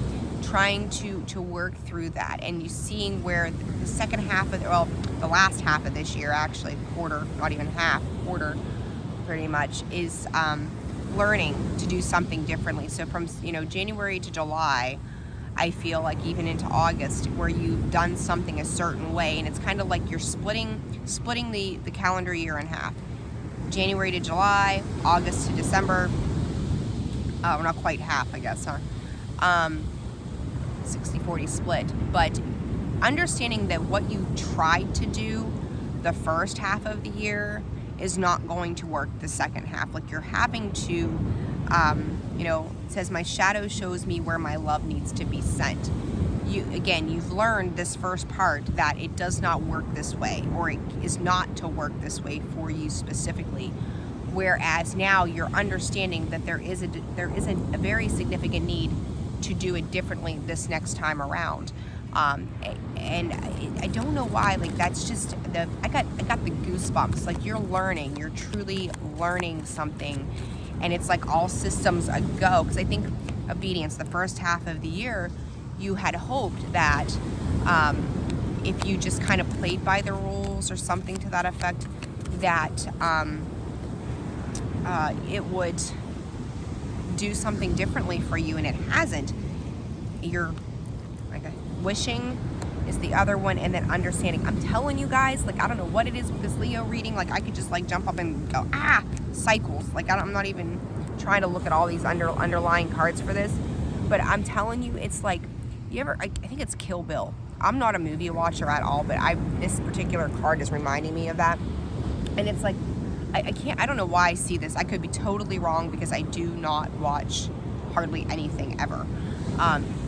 Trying to work through that, and you seeing where the second half of the last half of this year, actually quarter, not even half, quarter, pretty much is learning to do something differently. So from January to July, I feel like even into August, where you've done something a certain way, and it's kind of like you're splitting the calendar year in half. January to July, August to December. We're not quite half, I guess, huh? 60-40 split. But understanding that what you tried to do the first half of the year is not going to work the second half. Like you're having to, it says my shadow shows me where my love needs to be sent. You've learned this first part that it does not work this way, or it is not to work this way for you specifically. Whereas now you're understanding that there is a very significant need to do it differently this next time around. And I don't know why, like that's just I got the goosebumps. Like you're truly learning something, and it's like all systems a go. Because I think obedience, the first half of the year, you had hoped that if you just kind of played by the rules or something to that effect, that it would do something differently for you, and it hasn't. You're like wishing is the other one, and then understanding. I'm telling you guys, like I don't know what it is with this Leo reading. Like I could just like jump up and go cycles. Like I'm not even trying to look at all these underlying cards for this, but I'm telling you, it's like I think it's Kill Bill. I'm not a movie watcher at all, but this particular card is reminding me of that, and it's like I don't know why I see this. I could be totally wrong because I do not watch hardly anything ever.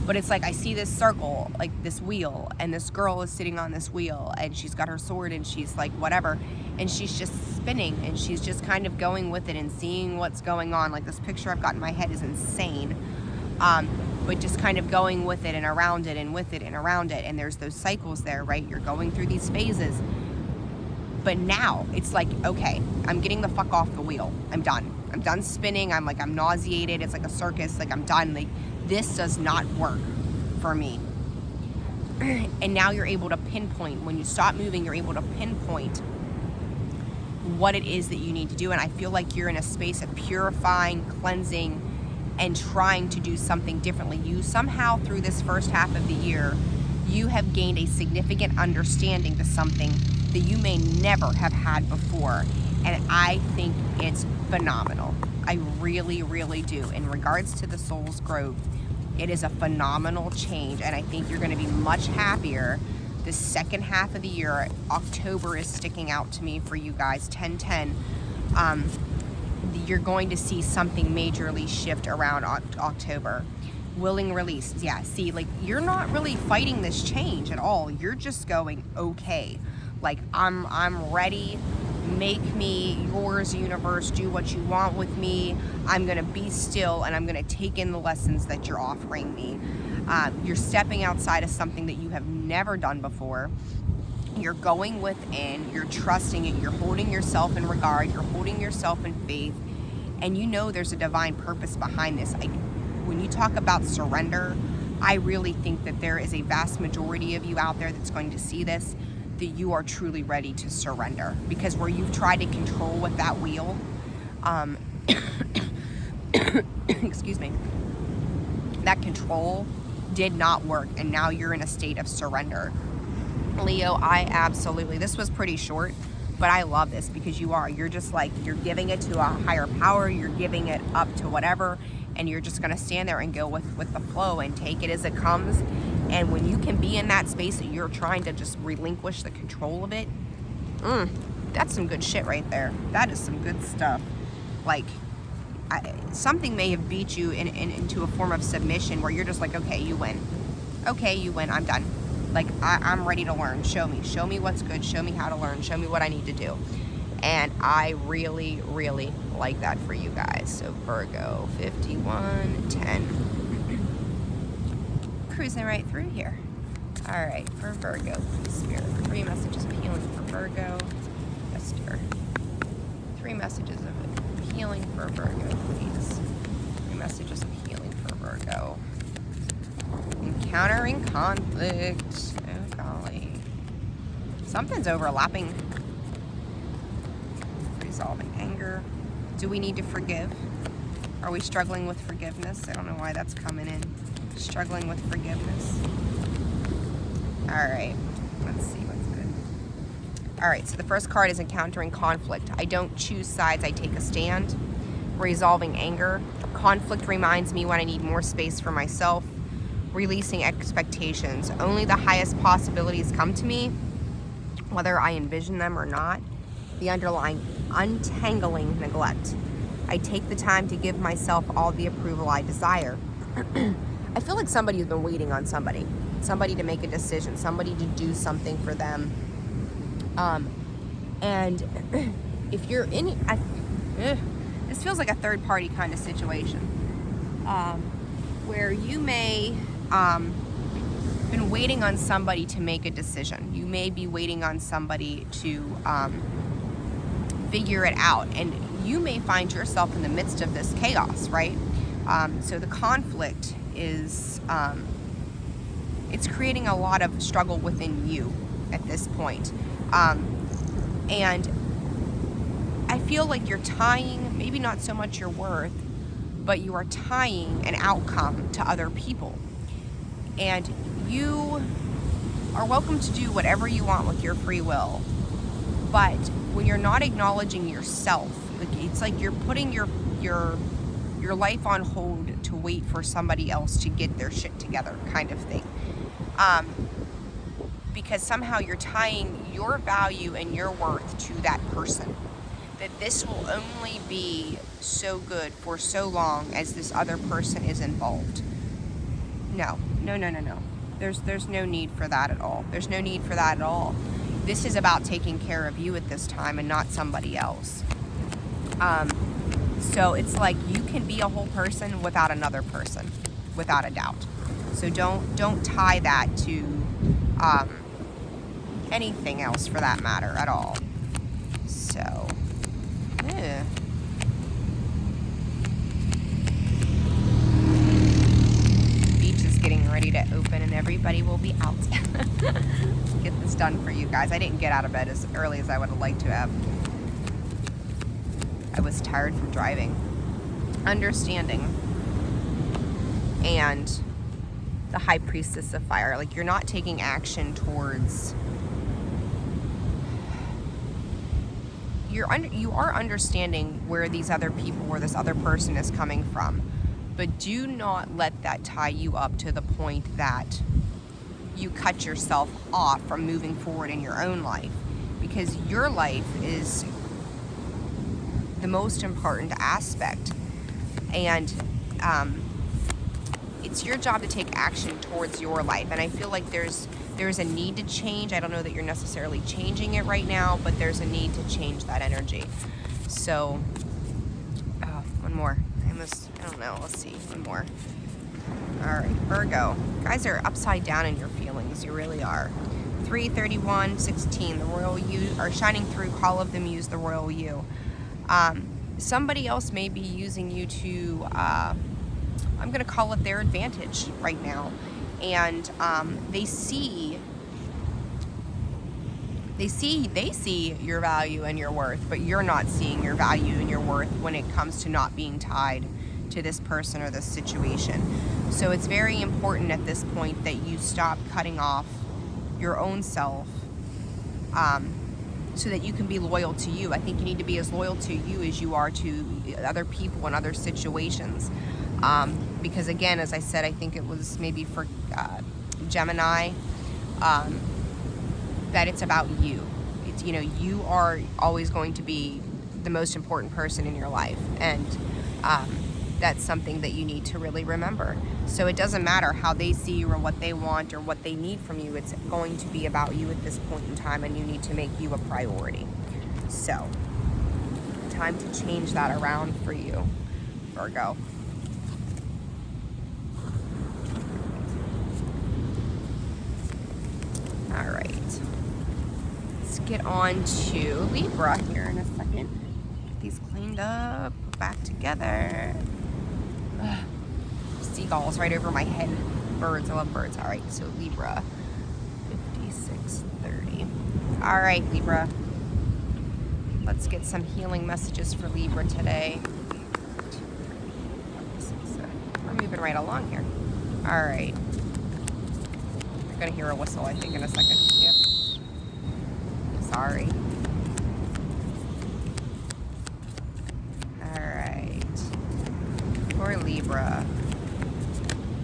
But it's like I see this circle, like this wheel, and this girl is sitting on this wheel, and she's got her sword, and she's like whatever, and she's just spinning, and she's just kind of going with it and seeing what's going on. Like this picture I've got in my head is insane, but just kind of going with it and around it and with it and around it, and there's those cycles there, right? You're going through these phases. But now it's like, okay, I'm getting the fuck off the wheel. I'm done spinning. I'm nauseated. It's like a circus. Like I'm done. Like this does not work for me. And now you're able to pinpoint, when you stop moving, you're able to pinpoint what it is that you need to do. And I feel like you're in a space of purifying, cleansing, and trying to do something differently. You somehow through this first half of the year, you have gained a significant understanding to something that you may never have had before. And I think it's phenomenal. I really, really do. In regards to the soul's growth, it is a phenomenal change. And I think you're going to be much happier the second half of the year. October is sticking out to me for you guys. 10-10. You're going to see something majorly shift around October. Willing release. Yeah, see, like you're not really fighting this change at all. You're just going, okay, Like, I'm ready. Make me yours, universe. Do what you want with me. I'm going to be still, and I'm going to take in the lessons that you're offering me. You're stepping outside of something that you have never done before. You're going within. You're trusting it. You're holding yourself in regard. You're holding yourself in faith. And you know there's a divine purpose behind this. When you talk about surrender, I really think that there is a vast majority of you out there that's going to see this, that you are truly ready to surrender. Because where you've tried to control with that wheel, excuse me, that control did not work, and now you're in a state of surrender. Leo, this was pretty short, but I love this because you're just like, you're giving it to a higher power, you're giving it up to whatever, and you're just going to stand there and go with the flow and take it as it comes. And when you can be in that space that you're trying to just relinquish the control of it, that's some good shit right there. That is some good stuff. Like, something may have beat you into a form of submission where you're just like, okay, you win. Okay, you win. I'm done. Like, I'm ready to learn. Show me what's good. Show me how to learn. Show me what I need to do. And I really, really like that for you guys. So Virgo, 5110. Cruising right through here. All right, for Virgo, please, Spirit. 3 messages of healing for Virgo. Esther. 3 messages of healing for Virgo, please. 3 messages of healing for Virgo. Encountering conflict. Oh, golly. Something's overlapping. Resolving anger. Do we need to forgive? Are we struggling with forgiveness? I don't know why that's coming in. Struggling with forgiveness. All right. Let's see what's good. All right. So the first card is encountering conflict. I don't choose sides. I take a stand. Resolving anger. Conflict reminds me when I need more space for myself. Releasing expectations. Only the highest possibilities come to me, whether I envision them or not. The underlying untangling neglect. I take the time to give myself all the approval I desire. I feel like somebody has been waiting on somebody to make a decision, somebody to do something for them. And if you're in, this feels like a third party kind of situation, where you may been waiting on somebody to make a decision. You may be waiting on somebody to figure it out, and you may find yourself in the midst of this chaos, right? So the conflict is, it's creating a lot of struggle within you at this point. And I feel like you're tying, maybe not so much your worth, but you are tying an outcome to other people. And you are welcome to do whatever you want with your free will. But when you're not acknowledging yourself, it's like you're putting your life on hold to wait for somebody else to get their shit together, kind of thing. Because somehow you're tying your value and your worth to that person. That this will only be so good for so long as this other person is involved. No. There's no need for that at all. There's no need for that at all. This is about taking care of you at this time and not somebody else. So it's like you can be a whole person without another person, without a doubt. So don't tie that to anything else for that matter at all. So, yeah. Beach is getting ready to open and everybody will be out. Get this done for you guys. I didn't get out of bed as early as I would have liked to have. I was tired from driving. Understanding. And the High Priestess of Fire. Like, you're not taking action towards... You are understanding where these other people, where this other person is coming from. But do not let that tie you up to the point that you cut yourself off from moving forward in your own life. Because your life is the most important aspect. And it's your job to take action towards your life. And I feel like there's there's a need to change. I don't know that you're necessarily changing it right now, but there's a need to change that energy. So, oh, one more. I don't know. Let's see. One more. All right, Virgo. You guys are upside down in your feelings. You really are. 3, 31, 16. The royal you are shining through. Call of the Muse, the royal you. Somebody else may be using you to, I'm going to call it their advantage right now. And they see your value and your worth, but you're not seeing your value and your worth when it comes to not being tied to this person or this situation. So it's very important at this point that you stop cutting off your own self so that you can be loyal to you. I think you need to be as loyal to you as you are to other people and other situations. Because again, as I said, I think it was maybe for Gemini, that it's about you. It's, you know, you are always going to be the most important person in your life. And that's something that you need to really remember. So it doesn't matter how they see you or what they want or what they need from you. It's going to be about you at this point in time, and you need to make you a priority. So, time to change that around for you, Virgo. All right. Let's get on to Libra here in a second. Get these cleaned up, put back together. Ugh. Seagulls right over my head. Birds, I love birds. All right, so Libra, 5630. All right, Libra. Let's get some healing messages for Libra today. 2, 3, 4, 5, 6, 7. We're moving right along here. All right. You're gonna hear a whistle, I think, in a second. Yep. Sorry. All right. For Libra.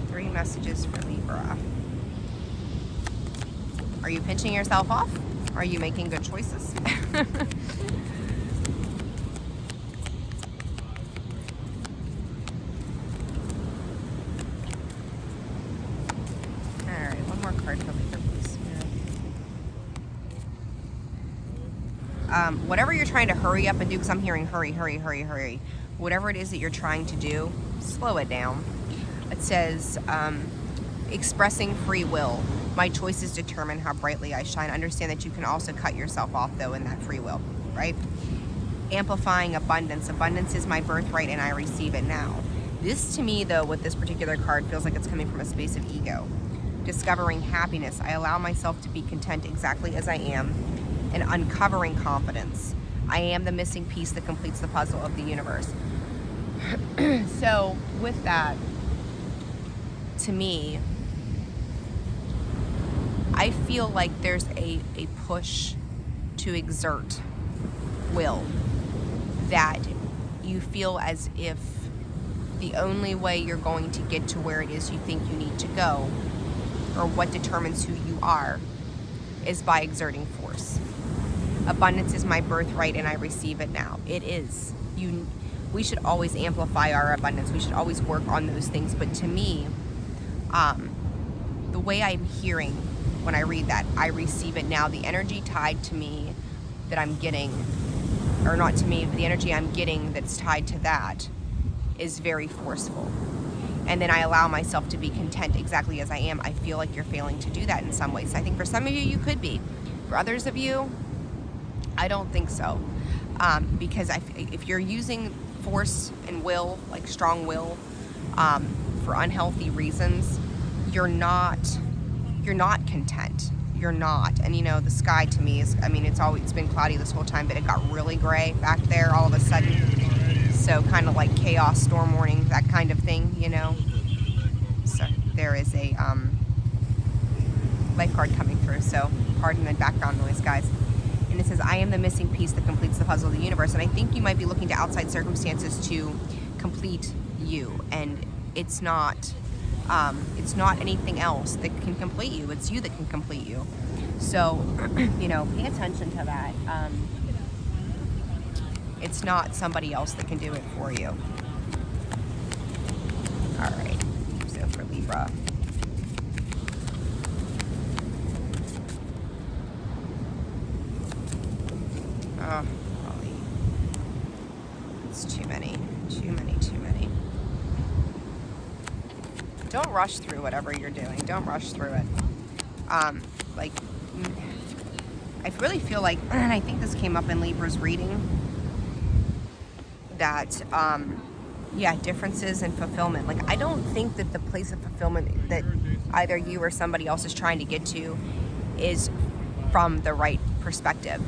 3 messages for Libra. Are you pinching yourself off? Are you making good choices? Alright, one more card for Libra, please. Whatever you're trying to hurry up and do, because I'm hearing hurry, hurry, hurry, hurry. Whatever it is that you're trying to do, slow it down. It says, expressing free will. My choices determine how brightly I shine. Understand that you can also cut yourself off, though, in that free will, right? Amplifying abundance. Abundance is my birthright, and I receive it now. This, to me, though, with this particular card, feels like it's coming from a space of ego. Discovering happiness. I allow myself to be content exactly as I am, and uncovering confidence. I am the missing piece that completes the puzzle of the universe. So, with that, to me, I feel like there's a push to exert will, that you feel as if the only way you're going to get to where it is you think you need to go, or what determines who you are, is by exerting force. Abundance is my birthright, and I receive it now. It is. We should always amplify our abundance. We should always work on those things. But to me, the way I'm hearing when I read that, I receive it now. The energy tied to me that I'm getting, or not to me, but the energy I'm getting that's tied to that is very forceful. And then I allow myself to be content exactly as I am. I feel like you're failing to do that in some ways. I think for some of you, you could be. For others of you, I don't think so. Because if you're using force and will, like strong will, for unhealthy reasons, you're not content. You're not. And you know, the sky to me is, I mean, it's been cloudy this whole time, but it got really gray back there all of a sudden. So kind of like chaos, storm warning, that kind of thing, you know. So there is a life card coming through, so pardon the background noise, guys. And it says, I am the missing piece that completes the puzzle of the universe. And I think you might be looking to outside circumstances to complete you, and it's not anything else that can complete you. It's you that can complete you. So, you know, pay attention to that. It's not somebody else that can do it for you. All right, so for Libra. Oh, golly. It's too many. Too many. Don't rush through whatever you're doing. Don't rush through it. Like, I really feel like, and I think this came up in Libra's reading, that, yeah, differences in fulfillment. Like, I don't think that the place of fulfillment that either you or somebody else is trying to get to is from the right perspective.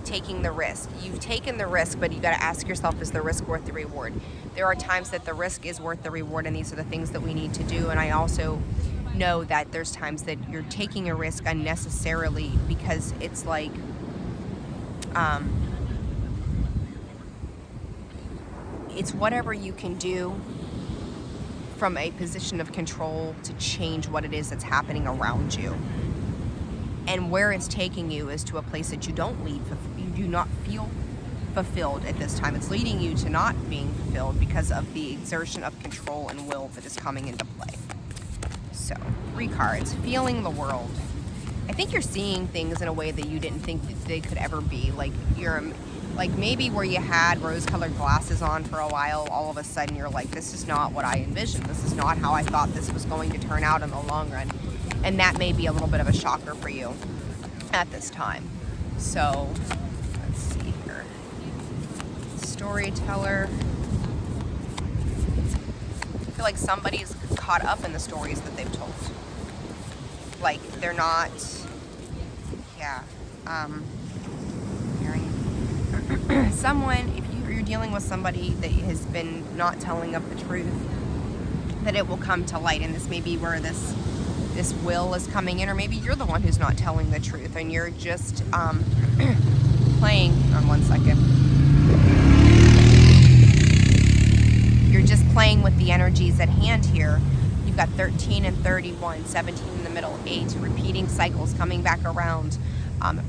Taking the risk. You've taken the risk, but you got to ask yourself, is the risk worth the reward? There are times that the risk is worth the reward, and these are the things that we need to do. And I also know that there's times that you're taking a risk unnecessarily, because it's like, it's whatever you can do from a position of control to change what it is that's happening around you. And where it's taking you is to a place that you do not feel fulfilled at this time. It's leading you to not being fulfilled because of the exertion of control and will that is coming into play. So, 3 cards. Feeling the world. I think you're seeing things in a way that you didn't think that they could ever be. Like, you're, like, maybe where you had rose-colored glasses on for a while, all of a sudden you're like, this is not what I envisioned. This is not how I thought this was going to turn out in the long run. And that may be a little bit of a shocker for you at this time. So, let's see here. Storyteller. I feel like somebody's caught up in the stories that they've told. Like, they're not, yeah. Someone, if you're dealing with somebody that has been not telling of the truth, that it will come to light. And this may be where this will is coming in, or maybe you're the one who's not telling the truth and you're just playing on 1 second. You're just playing with the energies at hand here. You've got 13 and 31, 17 in the middle, 8, repeating cycles coming back around,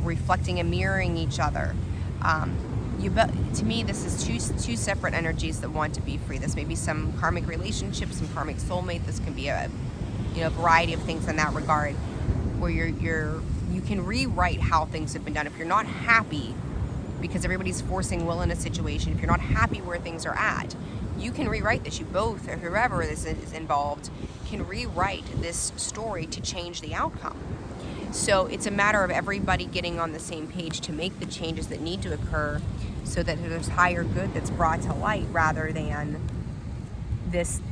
reflecting and mirroring each other. To me, this is two separate energies that want to be free. This may be some karmic relationship, some karmic soulmate. This can be a variety of things in that regard, where you can rewrite how things have been done. If you're not happy because everybody's forcing will in a situation, if you're not happy where things are at, you can rewrite this. You both, or whoever this is involved, can rewrite this story to change the outcome. So it's a matter of everybody getting on the same page to make the changes that need to occur, so that there's higher good that's brought to light, rather than this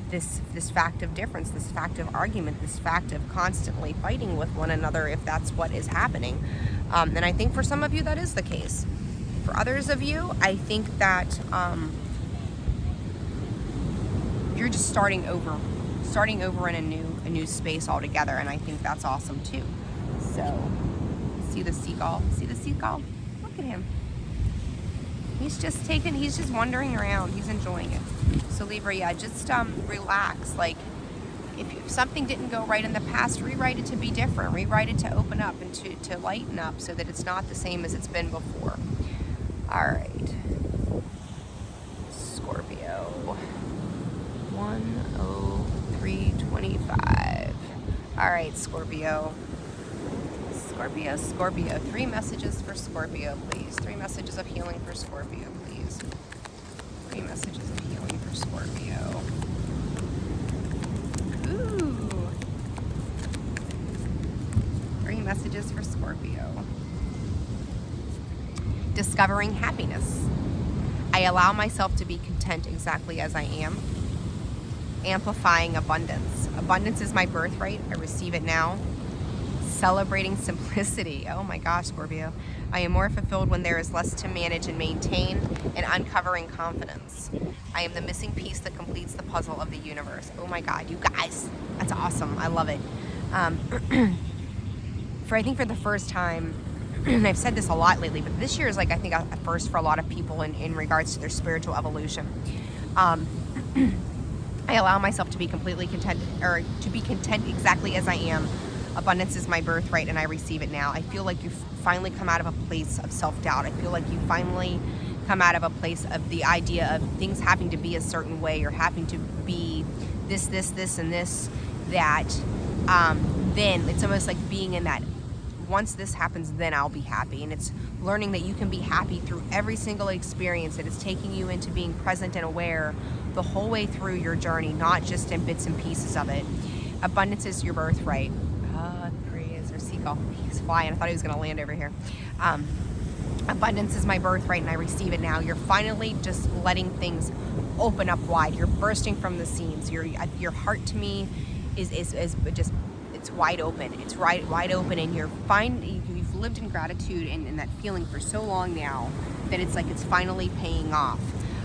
fact of difference, this fact of argument, this fact of constantly fighting with one another, if that's what is happening. And I think for some of you that is the case. For others of you, I think that you're just starting over in a new space altogether, and I think that's awesome too. So, see the seagull? Look at him. He's just wandering around. He's enjoying it. So Libra, yeah, just relax. Like, if something didn't go right in the past, rewrite it to be different. Rewrite it to open up and to lighten up, so that it's not the same as it's been before. All right. Scorpio. 10325. All right, Scorpio. Scorpio. 3 messages for Scorpio, please. 3 messages of healing for Scorpio, please. 3 messages of healing for Scorpio. Ooh. 3 messages for Scorpio. Discovering happiness. I allow myself to be content exactly as I am. Amplifying abundance. Abundance is my birthright. I receive it now. Celebrating simplicity. Oh my gosh, Scorpio. I am more fulfilled when there is less to manage and maintain, and uncovering confidence. I am the missing piece that completes the puzzle of the universe. Oh my God, you guys. That's awesome. I love it. I think for the first time, and I've said this a lot lately, but this year is like, I think, a first for a lot of people in regards to their spiritual evolution. I allow myself to be completely content, or to be content exactly as I am. Abundance is my birthright, and I receive it now. I feel like you've finally come out of a place of self-doubt. I feel like you finally come out of a place of the idea of things having to be a certain way, or having to be this, and this, that. Then it's almost like being in that once this happens, then I'll be happy. And it's learning that you can be happy through every single experience, that is taking you into being present and aware the whole way through your journey, not just in bits and pieces of it. Abundance is your birthright. There he is, our seagull. He's flying. I thought he was going to land over here. Abundance is my birthright, and I receive it now. You're finally just letting things open up wide. You're bursting from the seams. Your heart to me is just, it's wide open. It's wide open, and you've lived in gratitude and that feeling for so long now that it's like it's finally paying off.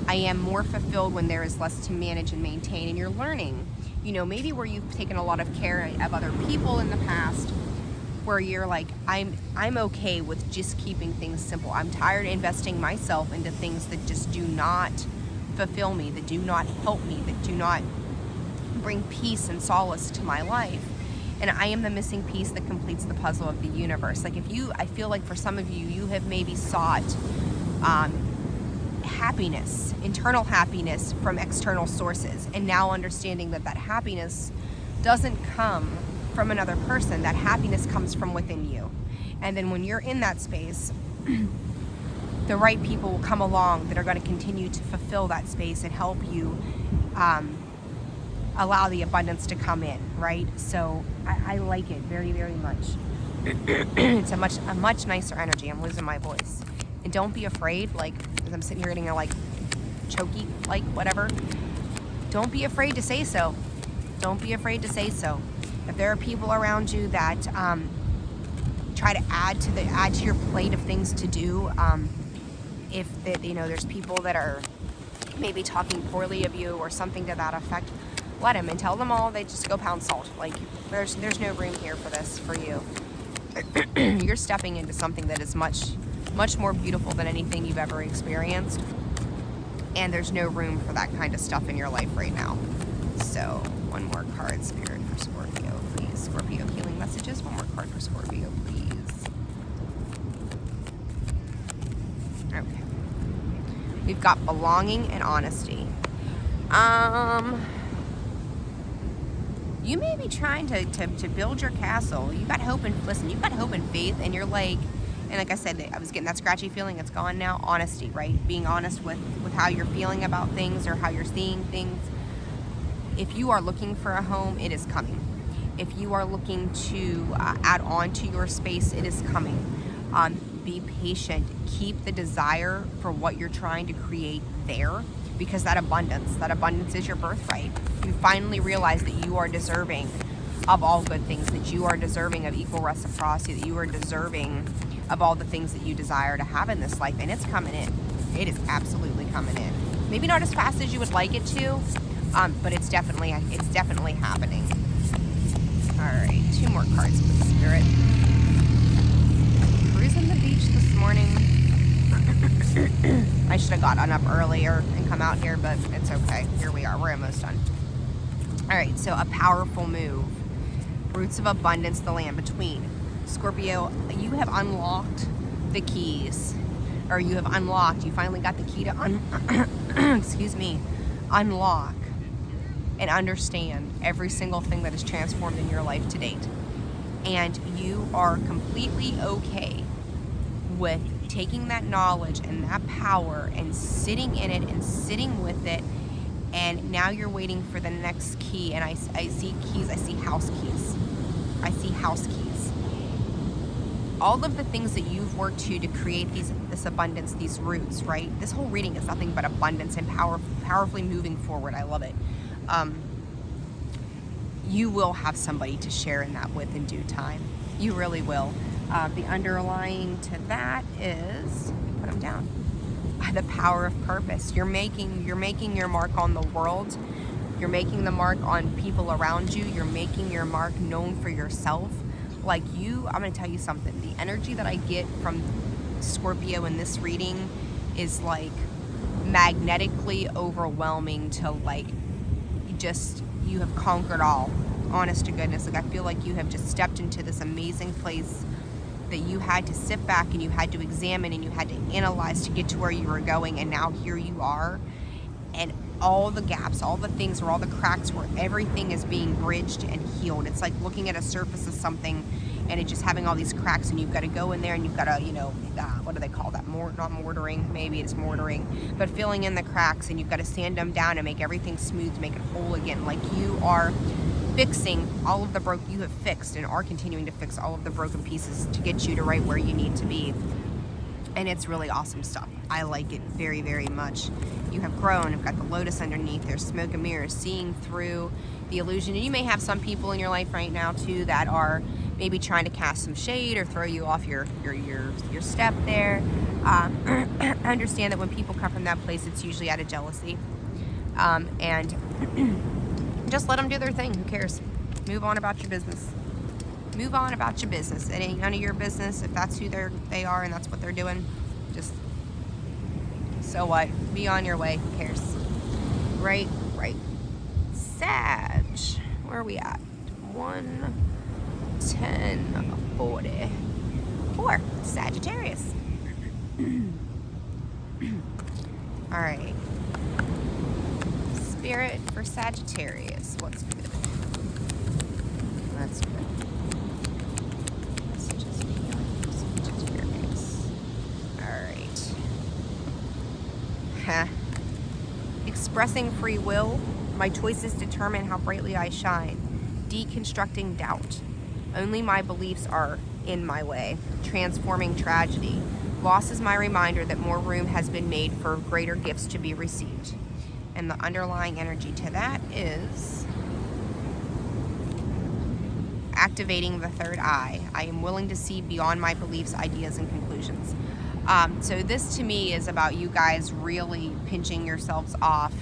I am more fulfilled when there is less to manage and maintain, and you're learning, you know, maybe where you've taken a lot of care of other people in the past, where you're like, I'm okay with just keeping things simple. I'm tired of investing myself into things that just do not fulfill me, that do not help me, that do not bring peace and solace to my life. And I am the missing piece that completes the puzzle of the universe. Like I feel like for some of you, you have maybe sought happiness, internal happiness from external sources, and now understanding that happiness doesn't come from another person. That happiness comes from within you. And then when you're in that space, the right people will come along that are going to continue to fulfill that space and help you allow the abundance to come in, right? So I like it very, very much. It's a much nicer energy. I'm losing my voice. And don't be afraid, like, as I'm sitting here getting like choky, like whatever. Don't be afraid to say so. Don't be afraid to say so. If there are people around you that try to add to your plate of things to do, there's people that are maybe talking poorly of you or something to that effect, let them, and tell them all they just go pound salt. Like, there's no room here for this for you. You're stepping into something that is much more beautiful than anything you've ever experienced, and there's no room for that kind of stuff in your life right now. So one more card, Spirit, for Scorpio, please. Scorpio healing messages. One more card for Scorpio, please. Okay. We've got belonging and honesty. You may be trying to build your castle. You've got hope and you've got hope and faith, and you're like, and like I said, I was getting that scratchy feeling. It's gone now. Honesty, right? Being honest with how you're feeling about things or how you're seeing things. If you are looking for a home, it is coming. If you are looking to add on to your space, it is coming. Be patient. Keep the desire for what you're trying to create there, because that abundance is your birthright. You finally realize that you are deserving of all good things, that you are deserving of equal reciprocity, that you are deserving of all the things that you desire to have in this life, and it's coming in. It is absolutely coming in. Maybe not as fast as you would like it to, but it's definitely happening. All right, 2 more cards, please, Spirit. Cruising the beach this morning. I should have gotten up earlier and come out here, but it's okay. Here we are. We're almost done. All right, so a powerful move. Roots of abundance, the land between. Scorpio, you have unlocked the keys, or you finally got the key to excuse me, unlock and understand every single thing that is transformed in your life to date. And you are completely okay with taking that knowledge and that power and sitting in it and sitting with it. And now you're waiting for the next key. And I see keys. I see house keys. I see house keys. All of the things that you've worked to create this abundance, these roots, right? This whole reading is nothing but abundance and powerfully moving forward. I love it. You will have somebody to share in that with in due time. You really will. The underlying to that is, put them down, the power of purpose. You're making your mark on the world. You're making the mark on people around you. You're making your mark known for yourself. Like I'm going to tell you something. The energy that I get from Scorpio in this reading is like magnetically overwhelming to like, just, you have conquered all. Honest to goodness. Like, I feel like you have just stepped into this amazing place that you had to sit back and you had to examine and you had to analyze to get to where you were going, and now here you are, and all the gaps, all the things, or all the cracks where everything is being bridged and healed. It's like looking at a surface of something and it's just having all these cracks, and you've got to go in there and you've got to, you know, what do they call that? Not mortaring, maybe it's mortaring, but filling in the cracks, and you've got to sand them down and make everything smooth, make it whole again. Like you are fixing all of the you have fixed and are continuing to fix all of the broken pieces to get you to right where you need to be. And it's really awesome stuff. I like it very, very much. You have grown. You've got the lotus underneath. There's smoke and mirrors, seeing through the illusion. And you may have some people in your life right now too that are maybe trying to cast some shade or throw you off your step there. Understand that when people come from that place, it's usually out of jealousy. And just let them do their thing. Who cares? Move on about your business. Move on about your business. It ain't none of your business if that's who they are and that's what they're doing. Just, so what? Be on your way. Who cares? Right. Sag. Where are we at? 1:10:44. Sagittarius. All right. Spirit for Sagittarius. What's good? That's good. Messages of Healing for Sagittarius. Alright. Expressing free will. My choices determine how brightly I shine. Deconstructing doubt. Only my beliefs are in my way. Transforming tragedy. Loss is my reminder that more room has been made for greater gifts to be received. And the underlying energy to that is activating the third eye. I am willing to see beyond my beliefs, ideas, and conclusions. So this to me is about you guys really pinching yourselves off.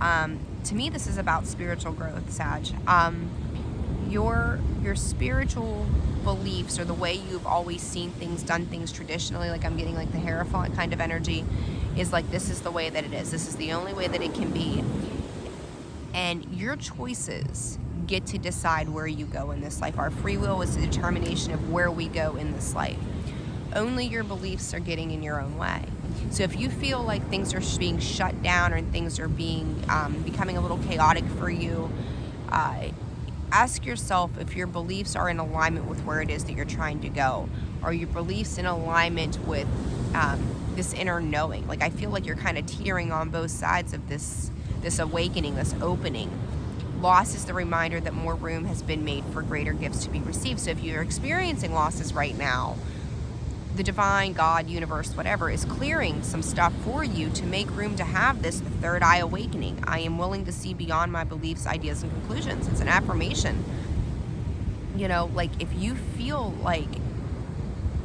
To me, this is about spiritual growth, Sag. Your spiritual beliefs, or the way you've always seen things, done things traditionally, like I'm getting like the Hierophant kind of energy, is like, this is the way that it is. This is the only way that it can be. And your choices get to decide where you go in this life. Our free will is the determination of where we go in this life. Only your beliefs are getting in your own way. So if you feel like things are being shut down or things are being becoming a little chaotic for you, ask yourself if your beliefs are in alignment with where it is that you're trying to go. Are your beliefs in alignment with this inner knowing? Like, I feel like you're kind of teetering on both sides of this awakening, this opening. Loss is the reminder that more room has been made for greater gifts to be received. So if you're experiencing losses right now, the divine, God, universe, whatever, is clearing some stuff for you to make room to have this third eye awakening. I am willing to see beyond my beliefs, ideas, and conclusions. It's an affirmation. You know, like, if you feel like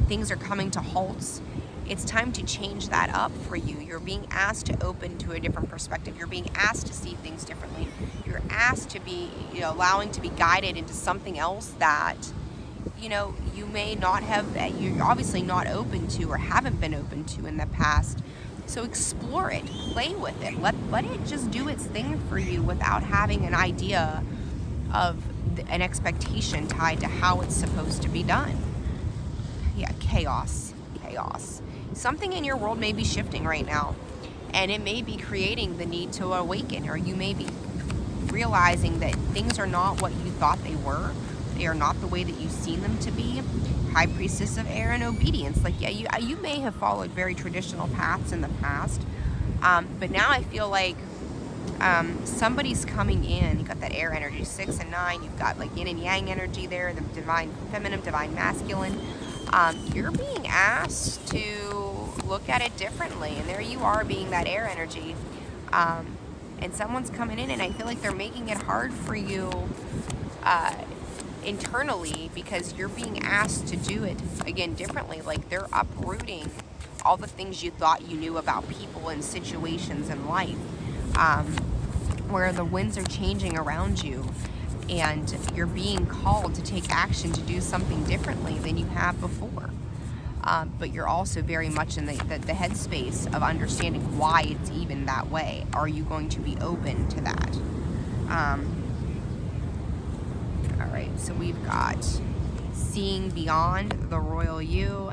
things are coming to halts, it's time to change that up for you. You're being asked to open to a different perspective. You're being asked to see things differently. You're asked to be, allowing to be guided into something else that, you may not have, you're obviously not open to or haven't been open to in the past. So explore it, play with it, let it just do its thing for you without having an idea of an expectation tied to how it's supposed to be done. Yeah, chaos. Something in your world may be shifting right now, and it may be creating the need to awaken, or you may be realizing that things are not what you thought they were. They are not the way that you've seen them to be. High Priestess of Air and obedience. Like, yeah, you may have followed very traditional paths in the past, but now I feel like somebody's coming in. You got that air energy, 6 and 9. You've got like yin and yang energy there, the divine feminine, divine masculine. You're being asked to look at it differently, and there you are being that air energy, and someone's coming in, and I feel like they're making it hard for you internally, because you're being asked to do it again differently. Like, they're uprooting all the things you thought you knew about people and situations in life, where the winds are changing around you, and you're being called to take action to do something differently than you have before. But you're also very much in the headspace of understanding why it's even that way. Are you going to be open to that? All right, so we've got seeing beyond the royal you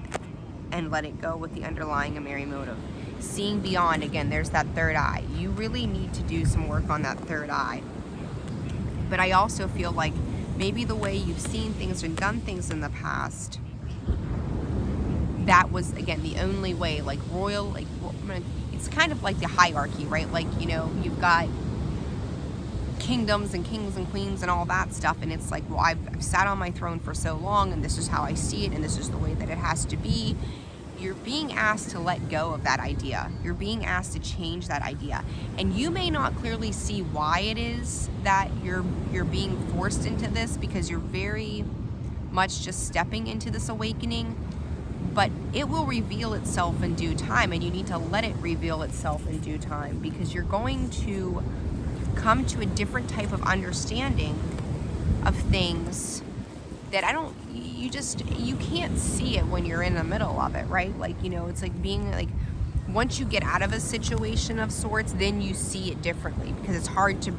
and let it go with the underlying Amiri motive. Seeing beyond, again, there's that third eye. You really need to do some work on that third eye. But I also feel like maybe the way you've seen things and done things in the past, that was, again, the only way, like royal, like, it's kind of like the hierarchy, right? Like, you know, you've got kingdoms and kings and queens and all that stuff, and it's like, well, I've sat on my throne for so long, and this is how I see it, and this is the way that it has to be. You're being asked to let go of that idea. You're being asked to change that idea. And you may not clearly see why it is that you're being forced into this, because you're very much just stepping into this awakening, but it will reveal itself in due time, and you need to let it reveal itself in due time, because you're going to come to a different type of understanding of things that you can't see it when you're in the middle of it, right? Like, you know, it's like being like, once you get out of a situation of sorts, then you see it differently, because it's hard to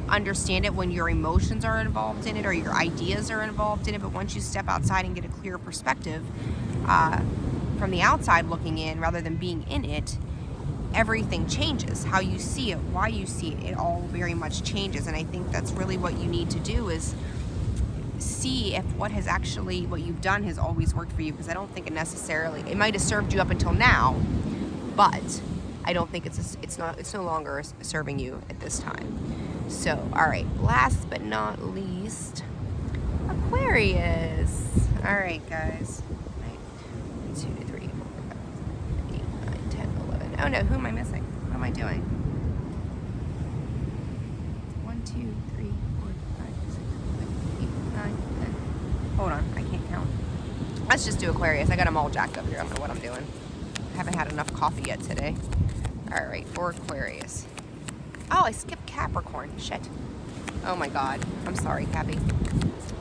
understand it when your emotions are involved in it or your ideas are involved in it. But once you step outside and get a clear perspective from the outside looking in rather than being in it, everything changes. How you see it, why you see it, it all very much changes. And I think that's really what you need to do, is see if what you've done has always worked for you, because I don't think it might have served you up until now, but I don't think it's no longer serving you at this time. So, all right, last but not least, Aquarius. All right, guys. 1, 2, 3, 4, 5, 8, 9, 10, 11. Oh no, who am I missing? What am I doing? 1, 2, 3, 4, 5, 6, 7, 8, 9, 10. Hold on, I can't count. Let's just do Aquarius. I got them all jacked up here. I don't know what I'm doing. I haven't had enough coffee yet today. All right, for Aquarius. Oh, I skipped Capricorn. Shit. Oh my God. I'm sorry, Cappy.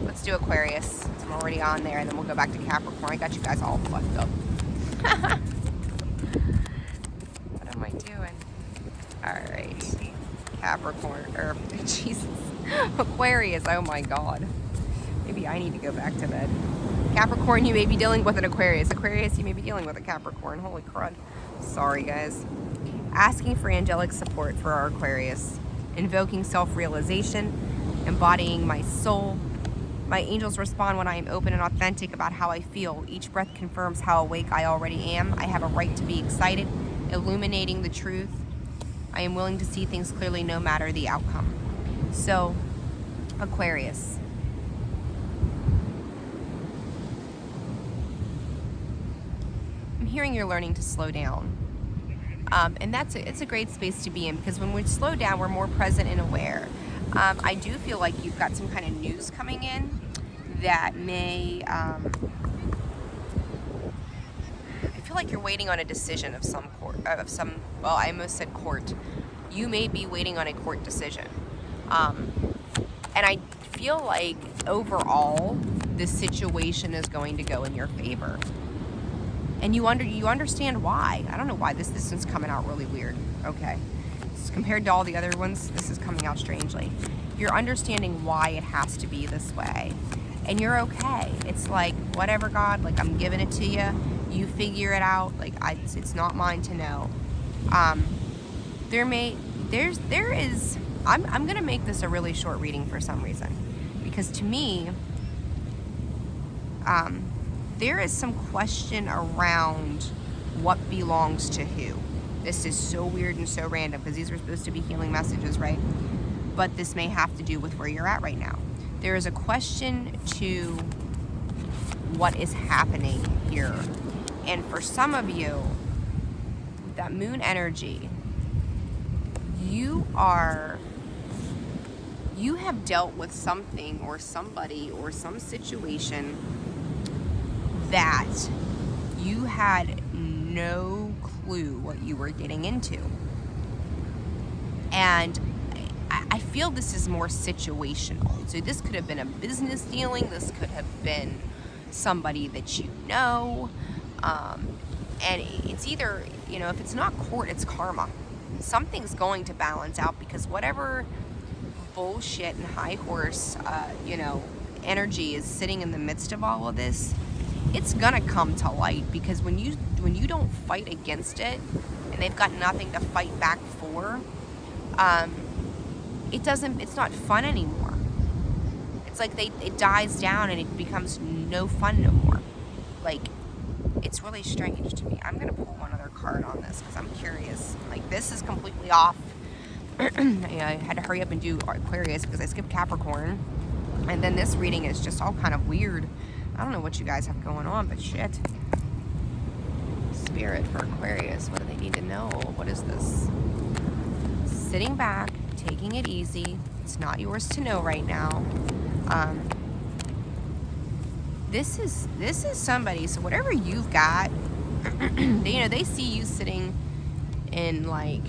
Let's do Aquarius. I'm already on there, and then we'll go back to Capricorn. I got you guys all fucked up. What am I doing? All right. Capricorn. Jesus. Aquarius. Oh my God. Maybe I need to go back to bed. Capricorn, you may be dealing with an Aquarius. Aquarius, you may be dealing with a Capricorn. Holy crud. Sorry, guys. Asking for angelic support for our Aquarius. Invoking self-realization. Embodying my soul. My angels respond when I am open and authentic about how I feel. Each breath confirms how awake I already am. I have a right to be excited. Illuminating the truth. I am willing to see things clearly no matter the outcome. So, Aquarius. I'm hearing you're learning to slow down. And it's a great space to be in, because when we slow down, we're more present and aware. I do feel like you've got some kind of news coming in that may, I feel like you're waiting on a decision of some well, I almost said court. You may be waiting on a court decision. And I feel like overall, the situation is going to go in your favor. And you understand why. I don't know why this one's coming out really weird. Okay. Compared to all the other ones, this is coming out strangely. You're understanding why it has to be this way. And you're okay. It's like, whatever, God, like, I'm giving it to you. You figure it out. Like, it's not mine to know. I'm going to make this a really short reading for some reason. Because to me, there is some question around what belongs to who. This is so weird and so random, because these are supposed to be healing messages, right? But this may have to do with where you're at right now. There is a question to what is happening here. And for some of you, with that moon energy, you have dealt with something or somebody or some situation that you had no clue what you were getting into. And I feel this is more situational. So this could have been a business dealing. This could have been somebody that you know. And it's either, if it's not court, it's karma. Something's going to balance out, because whatever bullshit and high horse, energy is sitting in the midst of all of this, it's gonna come to light. Because when you don't fight against it, and they've got nothing to fight back for, it's not fun anymore. like it dies down and it becomes no fun no more. Like, it's really strange to me. I'm going to pull one other card on this because I'm curious. Like, this is completely off. I had to hurry up and do Aquarius because I skipped Capricorn. And then this reading is just all kind of weird. I don't know what you guys have going on, but shit. Spirit for Aquarius. What do they need to know? What is this? Sitting back, taking it easy. It's not yours to know right now. This is somebody. So whatever you've got, they see you sitting in like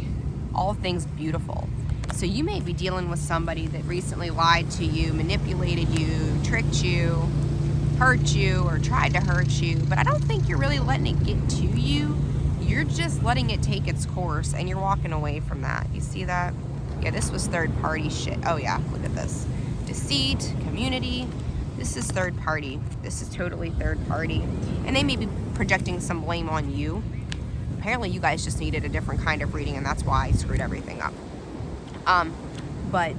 all things beautiful. So you may be dealing with somebody that recently lied to you, manipulated you, tricked you, hurt you, or tried to hurt you. But I don't think you're really letting it get to you. You're just letting it take its course, and you're walking away from that. You see that? Yeah, this was third party shit. Oh yeah, look at this. Deceit, community. This is third party. This is totally third party. And they may be projecting some blame on you. Apparently you guys just needed a different kind of reading, and that's why I screwed everything up. But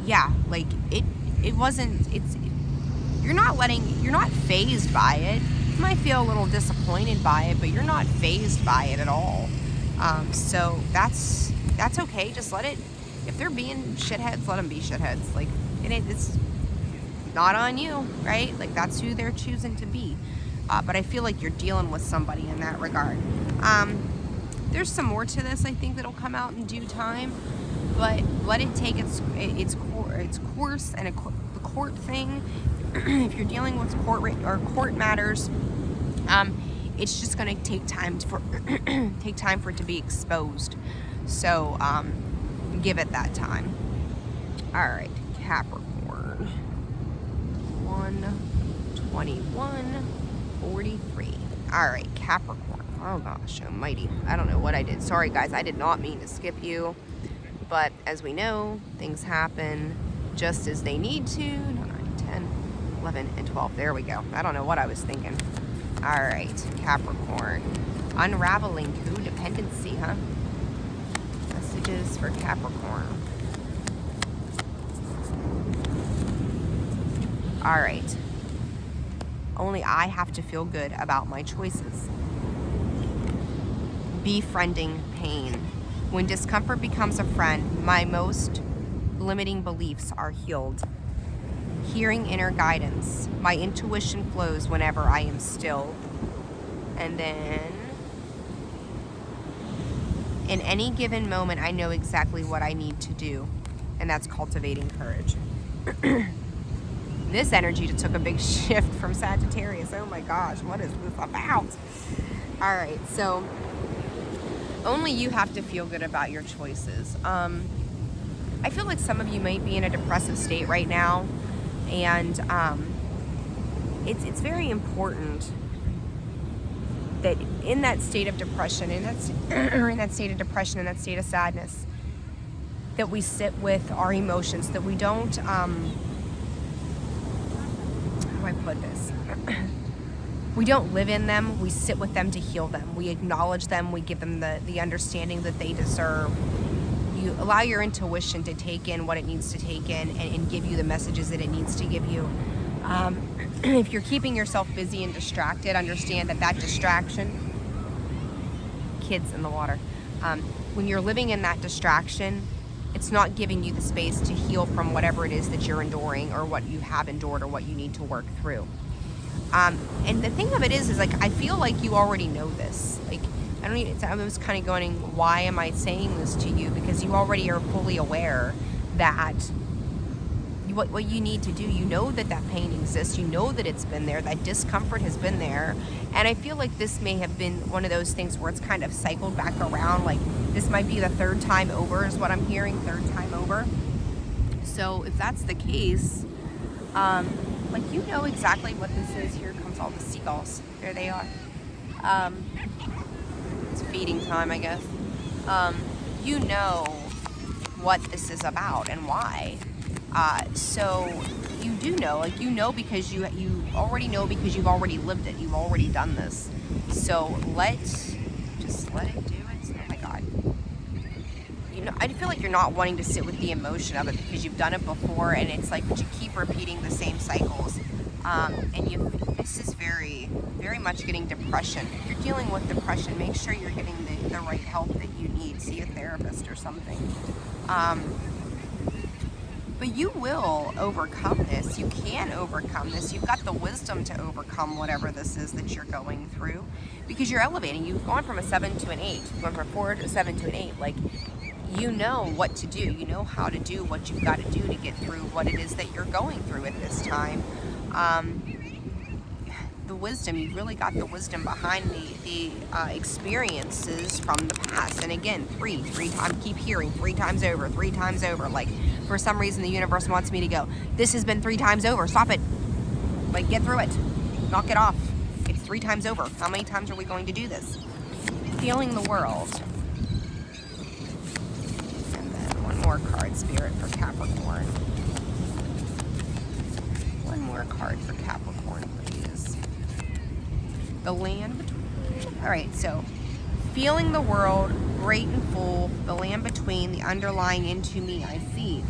yeah, like you're not fazed by it. You might feel a little disappointed by it, but you're not fazed by it at all. So that's okay. Just let it, if they're being shitheads, let them be shitheads. Like, it's not on you, right? Like, that's who they're choosing to be. But I feel like you're dealing with somebody in that regard. There's some more to this, I think, that'll come out in due time. But let it take its course, and the court thing. If you're dealing with court matters, it's just going to take time for it to be exposed. So give it that time. All right, Capricorn. 1/21/43. All right, Capricorn. Oh gosh, almighty. I don't know what I did. Sorry guys, I did not mean to skip you. But as we know, things happen just as they need to. 9, 10, 11, and 12. There we go. I don't know what I was thinking. All right, Capricorn. Unraveling codependency, huh? Messages for Capricorn. All right. Only I have to feel good about my choices. Befriending pain. When discomfort becomes a friend, my most limiting beliefs are healed. Hearing inner guidance. My intuition flows whenever I am still. And then, in any given moment, I know exactly what I need to do. And that's cultivating courage. This energy took a big shift from Sagittarius. Oh my gosh, what is this about? All right, so only you have to feel good about your choices. I feel like some of you might be in a depressive state right now, and it's very important that in that state of depression, in that state of sadness, that we sit with our emotions, that we don't, how do I put this? We don't live in them, we sit with them to heal them. We acknowledge them, we give them the understanding that they deserve. You allow your intuition to take in what it needs to take in, and give you the messages that it needs to give you. If you're keeping yourself busy and distracted, understand that distraction, kids in the water, when you're living in that distraction, it's not giving you the space to heal from whatever it is that you're enduring, or what you have endured, or what you need to work through. And the thing of it is like, I feel like you already know this. Like, I was kind of going, why am I saying this to you? Because you already are fully aware that what you need to do, you know that pain exists, you know that it's been there, that discomfort has been there. And I feel like this may have been one of those things where it's kind of cycled back around. Like, this might be the third time over is what I'm hearing, third time over. So if that's the case, like, you know exactly what this is. Here comes all the seagulls. There they are. It's feeding time, I guess. You know what this is about and why. So you do know, like, you know, because you already know, because you've already lived it. You've already done this. So just let it do it. Oh my God. you know, I feel like you're not wanting to sit with the emotion of it because you've done it before, and it's like, but you keep repeating the same cycles. This is very, very much getting depression. If you're dealing with depression, make sure you're getting the right help that you need. See a therapist or something. But you will overcome this. You can overcome this. You've got the wisdom to overcome whatever this is that you're going through, because you're elevating. You've gone from a 7 to an 8. You've gone from a 4 to a 7 to an 8. Like, you know what to do. You know how to do what you've got to do to get through what it is that you're going through at this time. The wisdom, you've really got the wisdom behind the experiences from the past. And again, three times, keep hearing 3 times over, 3 times over. Like, for some reason the universe wants me to go, this has been 3 times over, stop it. Like, get through it, knock it off. It's 3 times over. How many times are we going to do this? Feeling the world. And then one more card, Spirit, for Capricorn. One more card for Capricorn, please. The land between. All right, so feeling the world, great and full, the land between, the underlying into me, I see.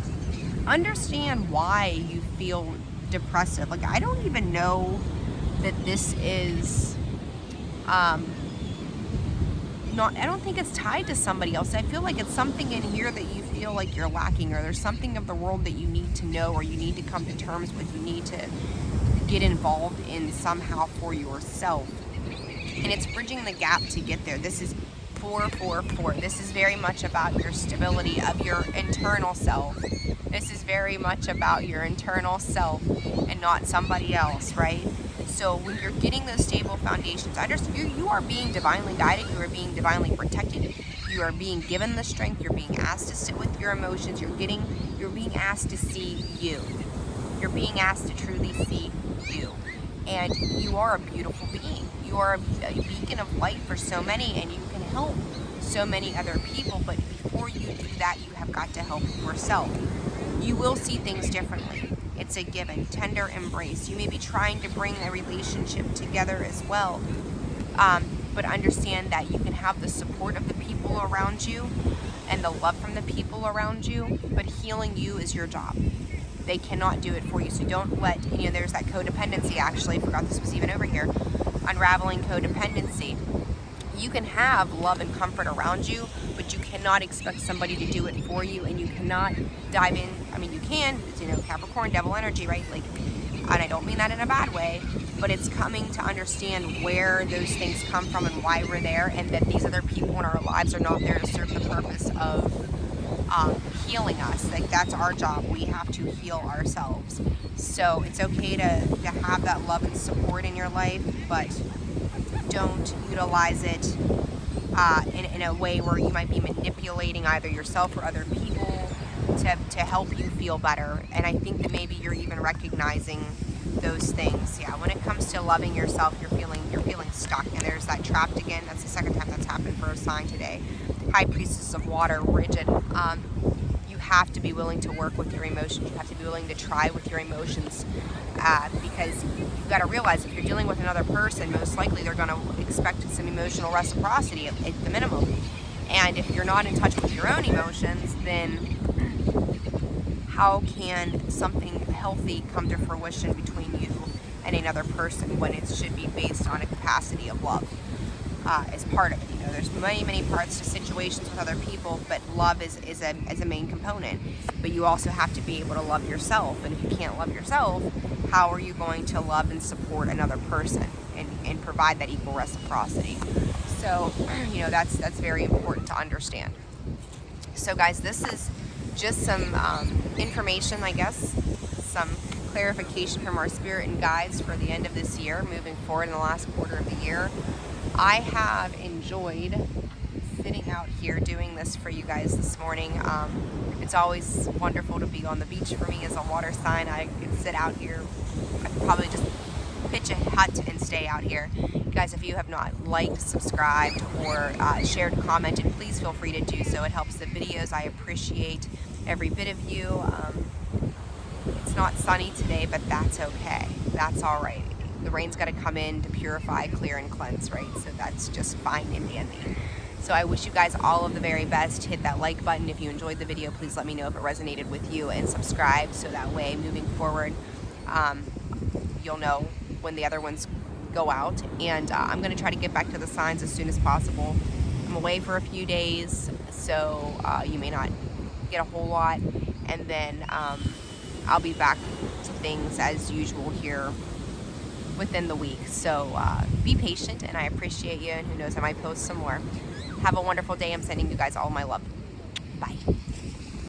Understand why you feel depressive. Like, I don't even know that this is, I don't think it's tied to somebody else. I feel like it's something in here that you feel like you're lacking, or there's something of the world that you need to know, or you need to come to terms with, you need to get involved in somehow for yourself. And it's bridging the gap to get there. This is 444. This is very much about your stability of your internal self. This is very much about your internal self and not somebody else, right? So when you're getting those stable foundations, you are being divinely guided, you are being divinely protected, you are being given the strength, you're being asked to sit with your emotions, you're being asked to see you. You're being asked to truly see you. And you are a beautiful being. You are a beacon of light for so many, and you can help so many other people. But before you do that, you have got to help yourself. You will see things differently. It's a given. Tender embrace. You may be trying to bring a relationship together as well. But understand that you can have the support of the people around you and the love from the people around you, but healing you is your job. They cannot do it for you. So don't let, there's that codependency, actually. I forgot this was even over here. Unraveling codependency. You can have love and comfort around you, but you cannot expect somebody to do it for you, and you cannot dive in. I mean, you can, Capricorn, devil energy, right? Like, and I don't mean that in a bad way, but it's coming to understand where those things come from and why we're there, and that these other people in our lives are not there to serve the purpose of healing us. Like, that's our job. We have to heal ourselves. So it's okay to have that love and support in your life, but don't utilize it in a way where you might be manipulating either yourself or other people to help you feel better. And I think that maybe you're even recognizing those things. Yeah, when it comes to loving yourself, you're feeling stuck, and there's that trapped again. That's the second time that's happened for a sign today. High Priestess of Water, rigid. You have to be willing to work with your emotions. You have to be willing to try with your emotions, because you've got to realize if you're dealing with another person, most likely they're going to expect some emotional reciprocity at the minimum. And if you're not in touch with your own emotions, then how can something healthy come to fruition between you and another person when it should be based on a capacity of love as part of it? There's many parts to situations with other people, but love is a main component. But you also have to be able to love yourself, and if you can't love yourself, how are you going to love and support another person and provide that equal reciprocity? So, that's very important to understand. So guys, this is just some information, I guess, some clarification from our spirit and guides for the end of this year, moving forward in the last quarter of the year. I have enjoyed sitting out here doing this for you guys this morning. It's always wonderful to be on the beach for me as a water sign. I could sit out here. I could probably just pitch a hut and stay out here. Guys, if you have not liked, subscribed, or shared, commented, please feel free to do so. It helps the videos. I appreciate every bit of you. It's not sunny today, but that's okay. That's all right. The rain's got to come in to purify, clear, and cleanse, right? So that's just fine and dandy. So I wish you guys all of the very best. Hit that like button if you enjoyed the video. Please let me know if it resonated with you, and subscribe so that way moving forward you'll know when the other ones go out. And I'm going to try to get back to the signs as soon as possible. I'm away for a few days, so you may not get a whole lot, and then I'll be back to things as usual here within the week. So be patient, and I appreciate you, and who knows, I might post some more. Have a wonderful day. I'm sending you guys all my love. Bye.